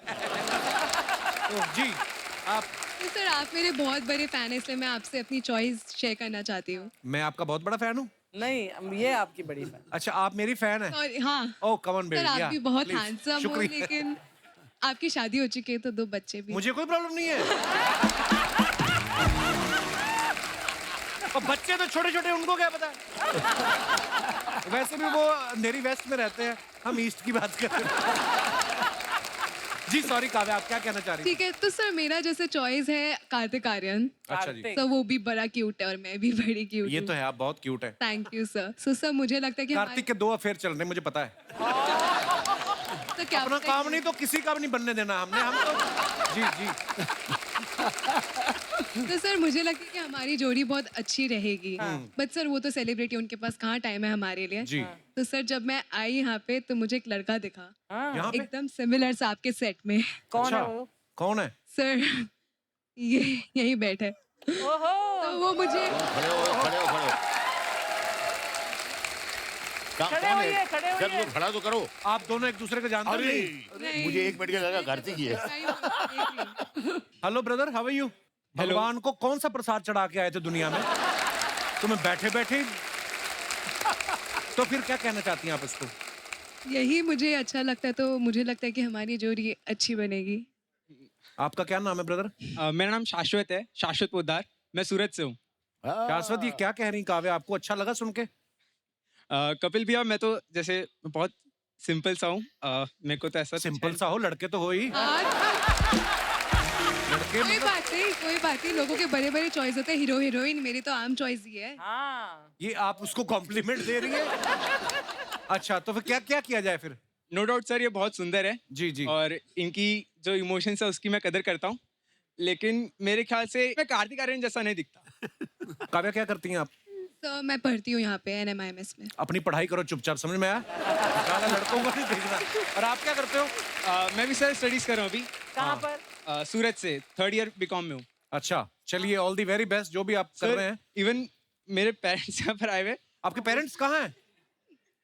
तो जी आप? तो सर आप मेरे बहुत बड़े फैन हैं, इसलिए मैं आपसे अपनी चॉइस शेयर करना चाहती हूँ। मैं आपका बहुत बड़ा फैन हूँ? नहीं, ये आपकी बड़ी फैन। अच्छा, आप मेरी फैन है? और हाँ ओह कम ऑन बेबी। सर, आप भी बहुत Please. हैंडसम हो, शुक्रिया। लेकिन आपकी शादी हो चुकी है तो 2 बच्चे भी। मुझे कोई प्रॉब्लम नहीं है। और बच्चे तो छोटे छोटे, उनको क्या पता? वैसे भी वो अंधेरी वेस्ट में रहते हैं, हम ईस्ट की बात कर रहे हैं। जी सॉरी काव्या, आप क्या कहना चाह रही? ठीक है, तो सर मेरा जैसे चॉइस है कार्तिक आर्यन। अच्छा जी। तो वो भी बड़ा क्यूट है और मैं भी बड़ी क्यूट ये तो है, आप बहुत क्यूट है। Thank you sir. So sir मुझे लगता है कि कार्तिक के 2 अफेयर चल रहे हैं, मुझे पता है। तो क्या अपना काम नहीं तो किसी का भी नहीं बनने देना हमने, हम तो। जी जी। तो सर मुझे लगता है कि हमारी जोड़ी बहुत अच्छी रहेगी। बट सर वो तो सेलिब्रिटी, उनके पास कहाँ टाइम है हमारे लिए। जी। तो सर जब मैं आई यहाँ पे तो मुझे एक लड़का दिखा, यहाँ पे? एकदम सिमिलर सा आपके सेट में। कौन है वो? कौन है? सर ये यही बैठे। ओहो। तो वो मुझे खड़े हो, खड़े हो, खड़े हो। खड़े कौन होइए, है? खड़े होइए। चल, खड़ा तो करो। आप दोनों एक दूसरे को जानते अरे नहीं? मुझे 1 मिनट के लगा कार्तिक ही है। Hello brother, how are you? भगवान को कौन सा प्रसाद चढ़ा के आए थे दुनिया में? तुम्हें बैठे बैठे तो फिर क्या कहना चाहती हैं आप इसको? यही मुझे अच्छा लगता है, तो मुझे लगता है कि हमारी जोड़ी अच्छी बनेगी। आपका क्या नाम है ब्रदर? मेरा नाम शाश्वत है, शाश्वत पोद्दार। मैं सूरत से हूँ। शाश्वत, ये क्या कह रही काव्या? आपको अच्छा लगा सुन के? कपिल भैया, मैं तो जैसे बहुत सिंपल सा हूँ। मेरे को तो ऐसा सिंपल सा हो, लड़के तो हो ही। लड़के कोई बात नहीं, कोई बात नहीं। लोगों के बड़े बड़े चॉइस होते हैं, हीरो हीरोइन। मेरी तो आम चॉइस ही है। ये आप उसको कॉम्प्लीमेंट दे रही है? अच्छा, तो फिर क्या क्या किया जाए फिर? नो डाउट सर, ये बहुत सुंदर है। जी जी। और इनकी जो इमोशंस है उसकी मैं कदर करता हूँ, लेकिन मेरे ख्याल से मैं कार्तिक आर्यन जैसा नहीं दिखता। काव्या, क्या करती हैं आप? तो मैं पढ़ती हूँ यहाँ पे NMIMS में। अपनी पढ़ाई करो चुपचाप, समझ में आया? ज़्यादा लड़कों को नहीं देखना। और आप क्या करते हो? मैं भी सर स्टडीज कर रहा हूँ अभी। कहाँ पर? सूरत से 3rd ईयर बीकॉम में हूँ। अच्छा, चलिए, ऑल दी वेरी बेस्ट जो भी आप कर रहे हैं। इवन मेरे पेरेंट्स यहाँ पर आए हुए। आपके पेरेंट्स कहाँ हैं?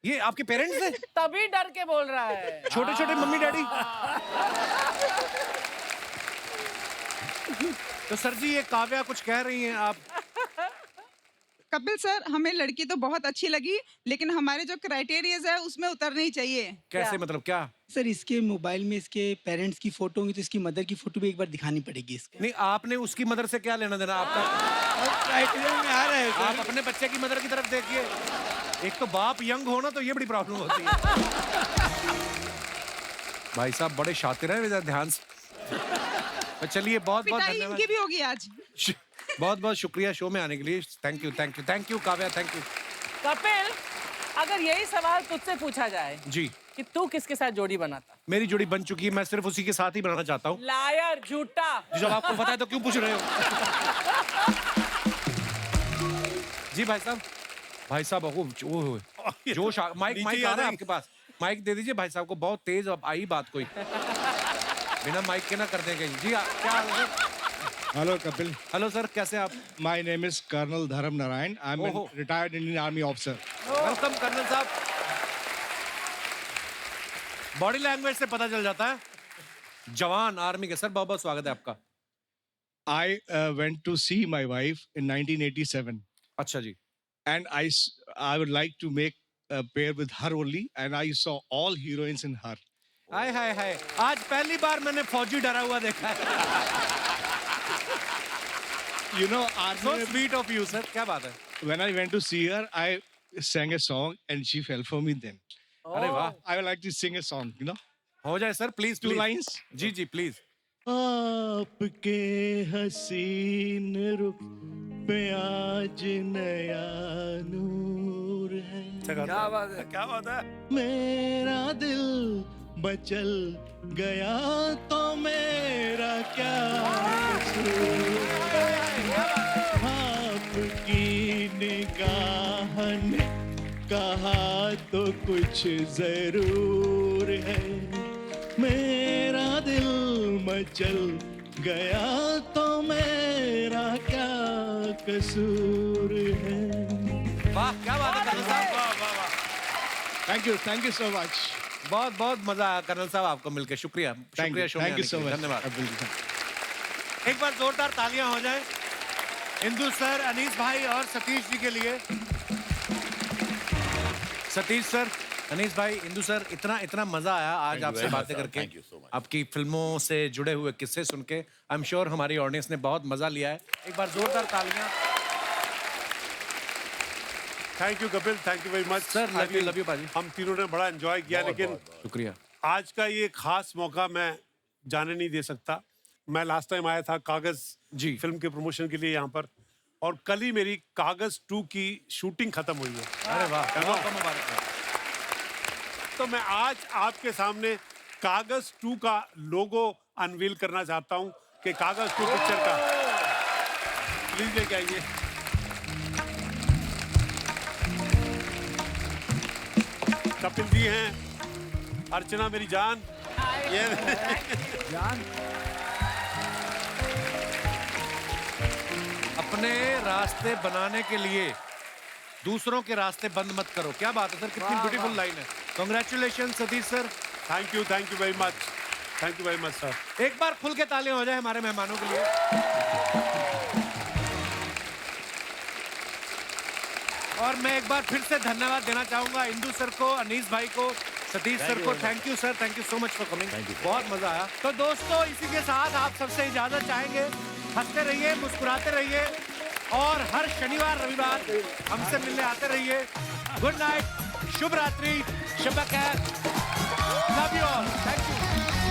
ये आपके पेरेंट्स हैं? तभी डर के बोल रहा है। छोटे छोटे मम्मी डैडी। तो सर जी, ये काव्या कुछ कह रही हैं, आप? कपिल सर, हमें लड़की तो बहुत अच्छी लगी, लेकिन हमारे जो क्राइटेरियाज है उसमें उतरनी चाहिए। कैसे, मतलब क्या? सर, इसके मोबाइल में इसके पेरेंट्स की फोटो होंगी, तो इसकी मदर की फोटो भी एक बार दिखानी पड़ेगी इसको। नहीं, आपने उसकी मदर से क्या लेना देना? आपका क्राइटेरिया में आ रहा है सर। आप अपने बच्चे की मदर की तरफ देखिए। एक तो बाप यंग हो ना, तो ये बड़ी प्रॉब्लम होती है। भाई साहब बड़े शातिर हैं, जरा ध्यान से। चलिए, बहुत बहुत पिटाई धन्यवाद। इनकी भी होगी आज। बहुत बहुत शुक्रिया शो में आने के लिए। Thank you, thank you, thank you Kavya, thank you. Kapil, अगर यही सवाल तुझसे पूछा जाए जी कि तू किसके साथ जोड़ी बनाता? मेरी जोड़ी बन चुकी है, मैं सिर्फ उसी के साथ ही बनाना चाहता हूँ। लायर, झूठा। जब आपको पता है तो क्यों पूछ रहे हो? जी भाई साहब, भाई साहब, वो जोश माइक माइक आ रहा है आपके पास? माइक दे दीजिए भाई साहब को, बहुत तेज अब आई बात कोई। बिना माइक के ना कर दें कहीं। जी क्या हाल है? हेलो कपिल। हेलो सर, कैसे आप? My name is colonel Dharam Narayan. I am ओहो। Retired Indian army officer. Welcome colonel साहब। बॉडी लैंग्वेज से पता चल जाता है जवान आर्मी के। सर बहुत बहुत स्वागत है आपका। I went to see my wife in 1987. अच्छा जी। And I would like to make a pair with her only, and I saw all heroines in her. हाय हाय हाय, आज पहली बार मैंने फौजी डरा हुआ देखा है। You know, So sweet of you, sir. क्या बात है? when I went to see her, I sang a song and she fell for me then. अरे वाह। I would like to sing a song, you know. हो जाए sir, please. 2 lines. जी जी please. आपके हसीन रुख पे आज नया नूर है। क्या बात है, क्या बात है? मेरा दिल बचल गया तो मेरा क्या कसूर है। आपकी निगाह ने कहा तो कुछ जरूर है। मेरा दिल मचल गया तो मेरा क्या कसूर है। वाह, क्या बात है कर्नल साहब। वाह वाह वाह। Thank you so much. बहुत बहुत मजा आया कर्नल साहब आपको मिलकर। शुक्रिया, शुक्रिया शो में थैंक यू आने सो के लिए। मच। धन्यवाद। एक बार जोरदार तालियां हो जाए इंदु सर, अनीस भाई और सतीश जी के लिए। सतीश सर, अनीस भाई, इंदु सर, इतना इतना मजा आया आज Thank you आपसे very much, बातें sir. करके। Thank you so much. आपकी फिल्मों से जुड़े हुए किस्से सुन के आई एम श्योर हमारी ऑडियंस ने बहुत मजा लिया है। एक बार जोरदार तालियां। Thank you Kapil, thank you very much sir. Love you पाजी। हम तीनों ने बड़ा एंजॉय किया, लेकिन शुक्रिया। आज का ये खास मौका मैं जाने नहीं दे सकता। मैं लास्ट टाइम आया था कागज जी फिल्म के प्रमोशन के लिए यहाँ पर, और कल ही मेरी कागज 2 की शूटिंग खत्म हुई है। अरे वाह, बहुत मुबारक। तो मैं आज आपके सामने कागज 2 का लोगो अनवील करना चाहता हूँ कि कागज 2 पिक्चर का प्लीज लेके आइए। कपिल जी हैं, अर्चना मेरी जान, ये जान। अपने रास्ते बनाने के लिए दूसरों के रास्ते बंद मत करो। क्या बात है सर, कितनी ब्यूटीफुल लाइन है। Congratulation Satish sir. Thank you very much, thank you very much sir. एक बार खुल के तालियां हो जाए हमारे मेहमानों के लिए। और मैं एक बार फिर से धन्यवाद देना चाहूंगा इंदु सर को, अनीस भाई को, सतीश सर को। Thank you sir, thank you so much for coming. बहुत मजा आया। तो दोस्तों इसी के साथ आप सबसे इजाजत चाहेंगे। हंसते रहिए, मुस्कुराते रहिए और हर शनिवार रविवार हमसे मिलने आते रहिए। गुड नाइट, शुभ रात्रि, शब खैर, love you all, thank you.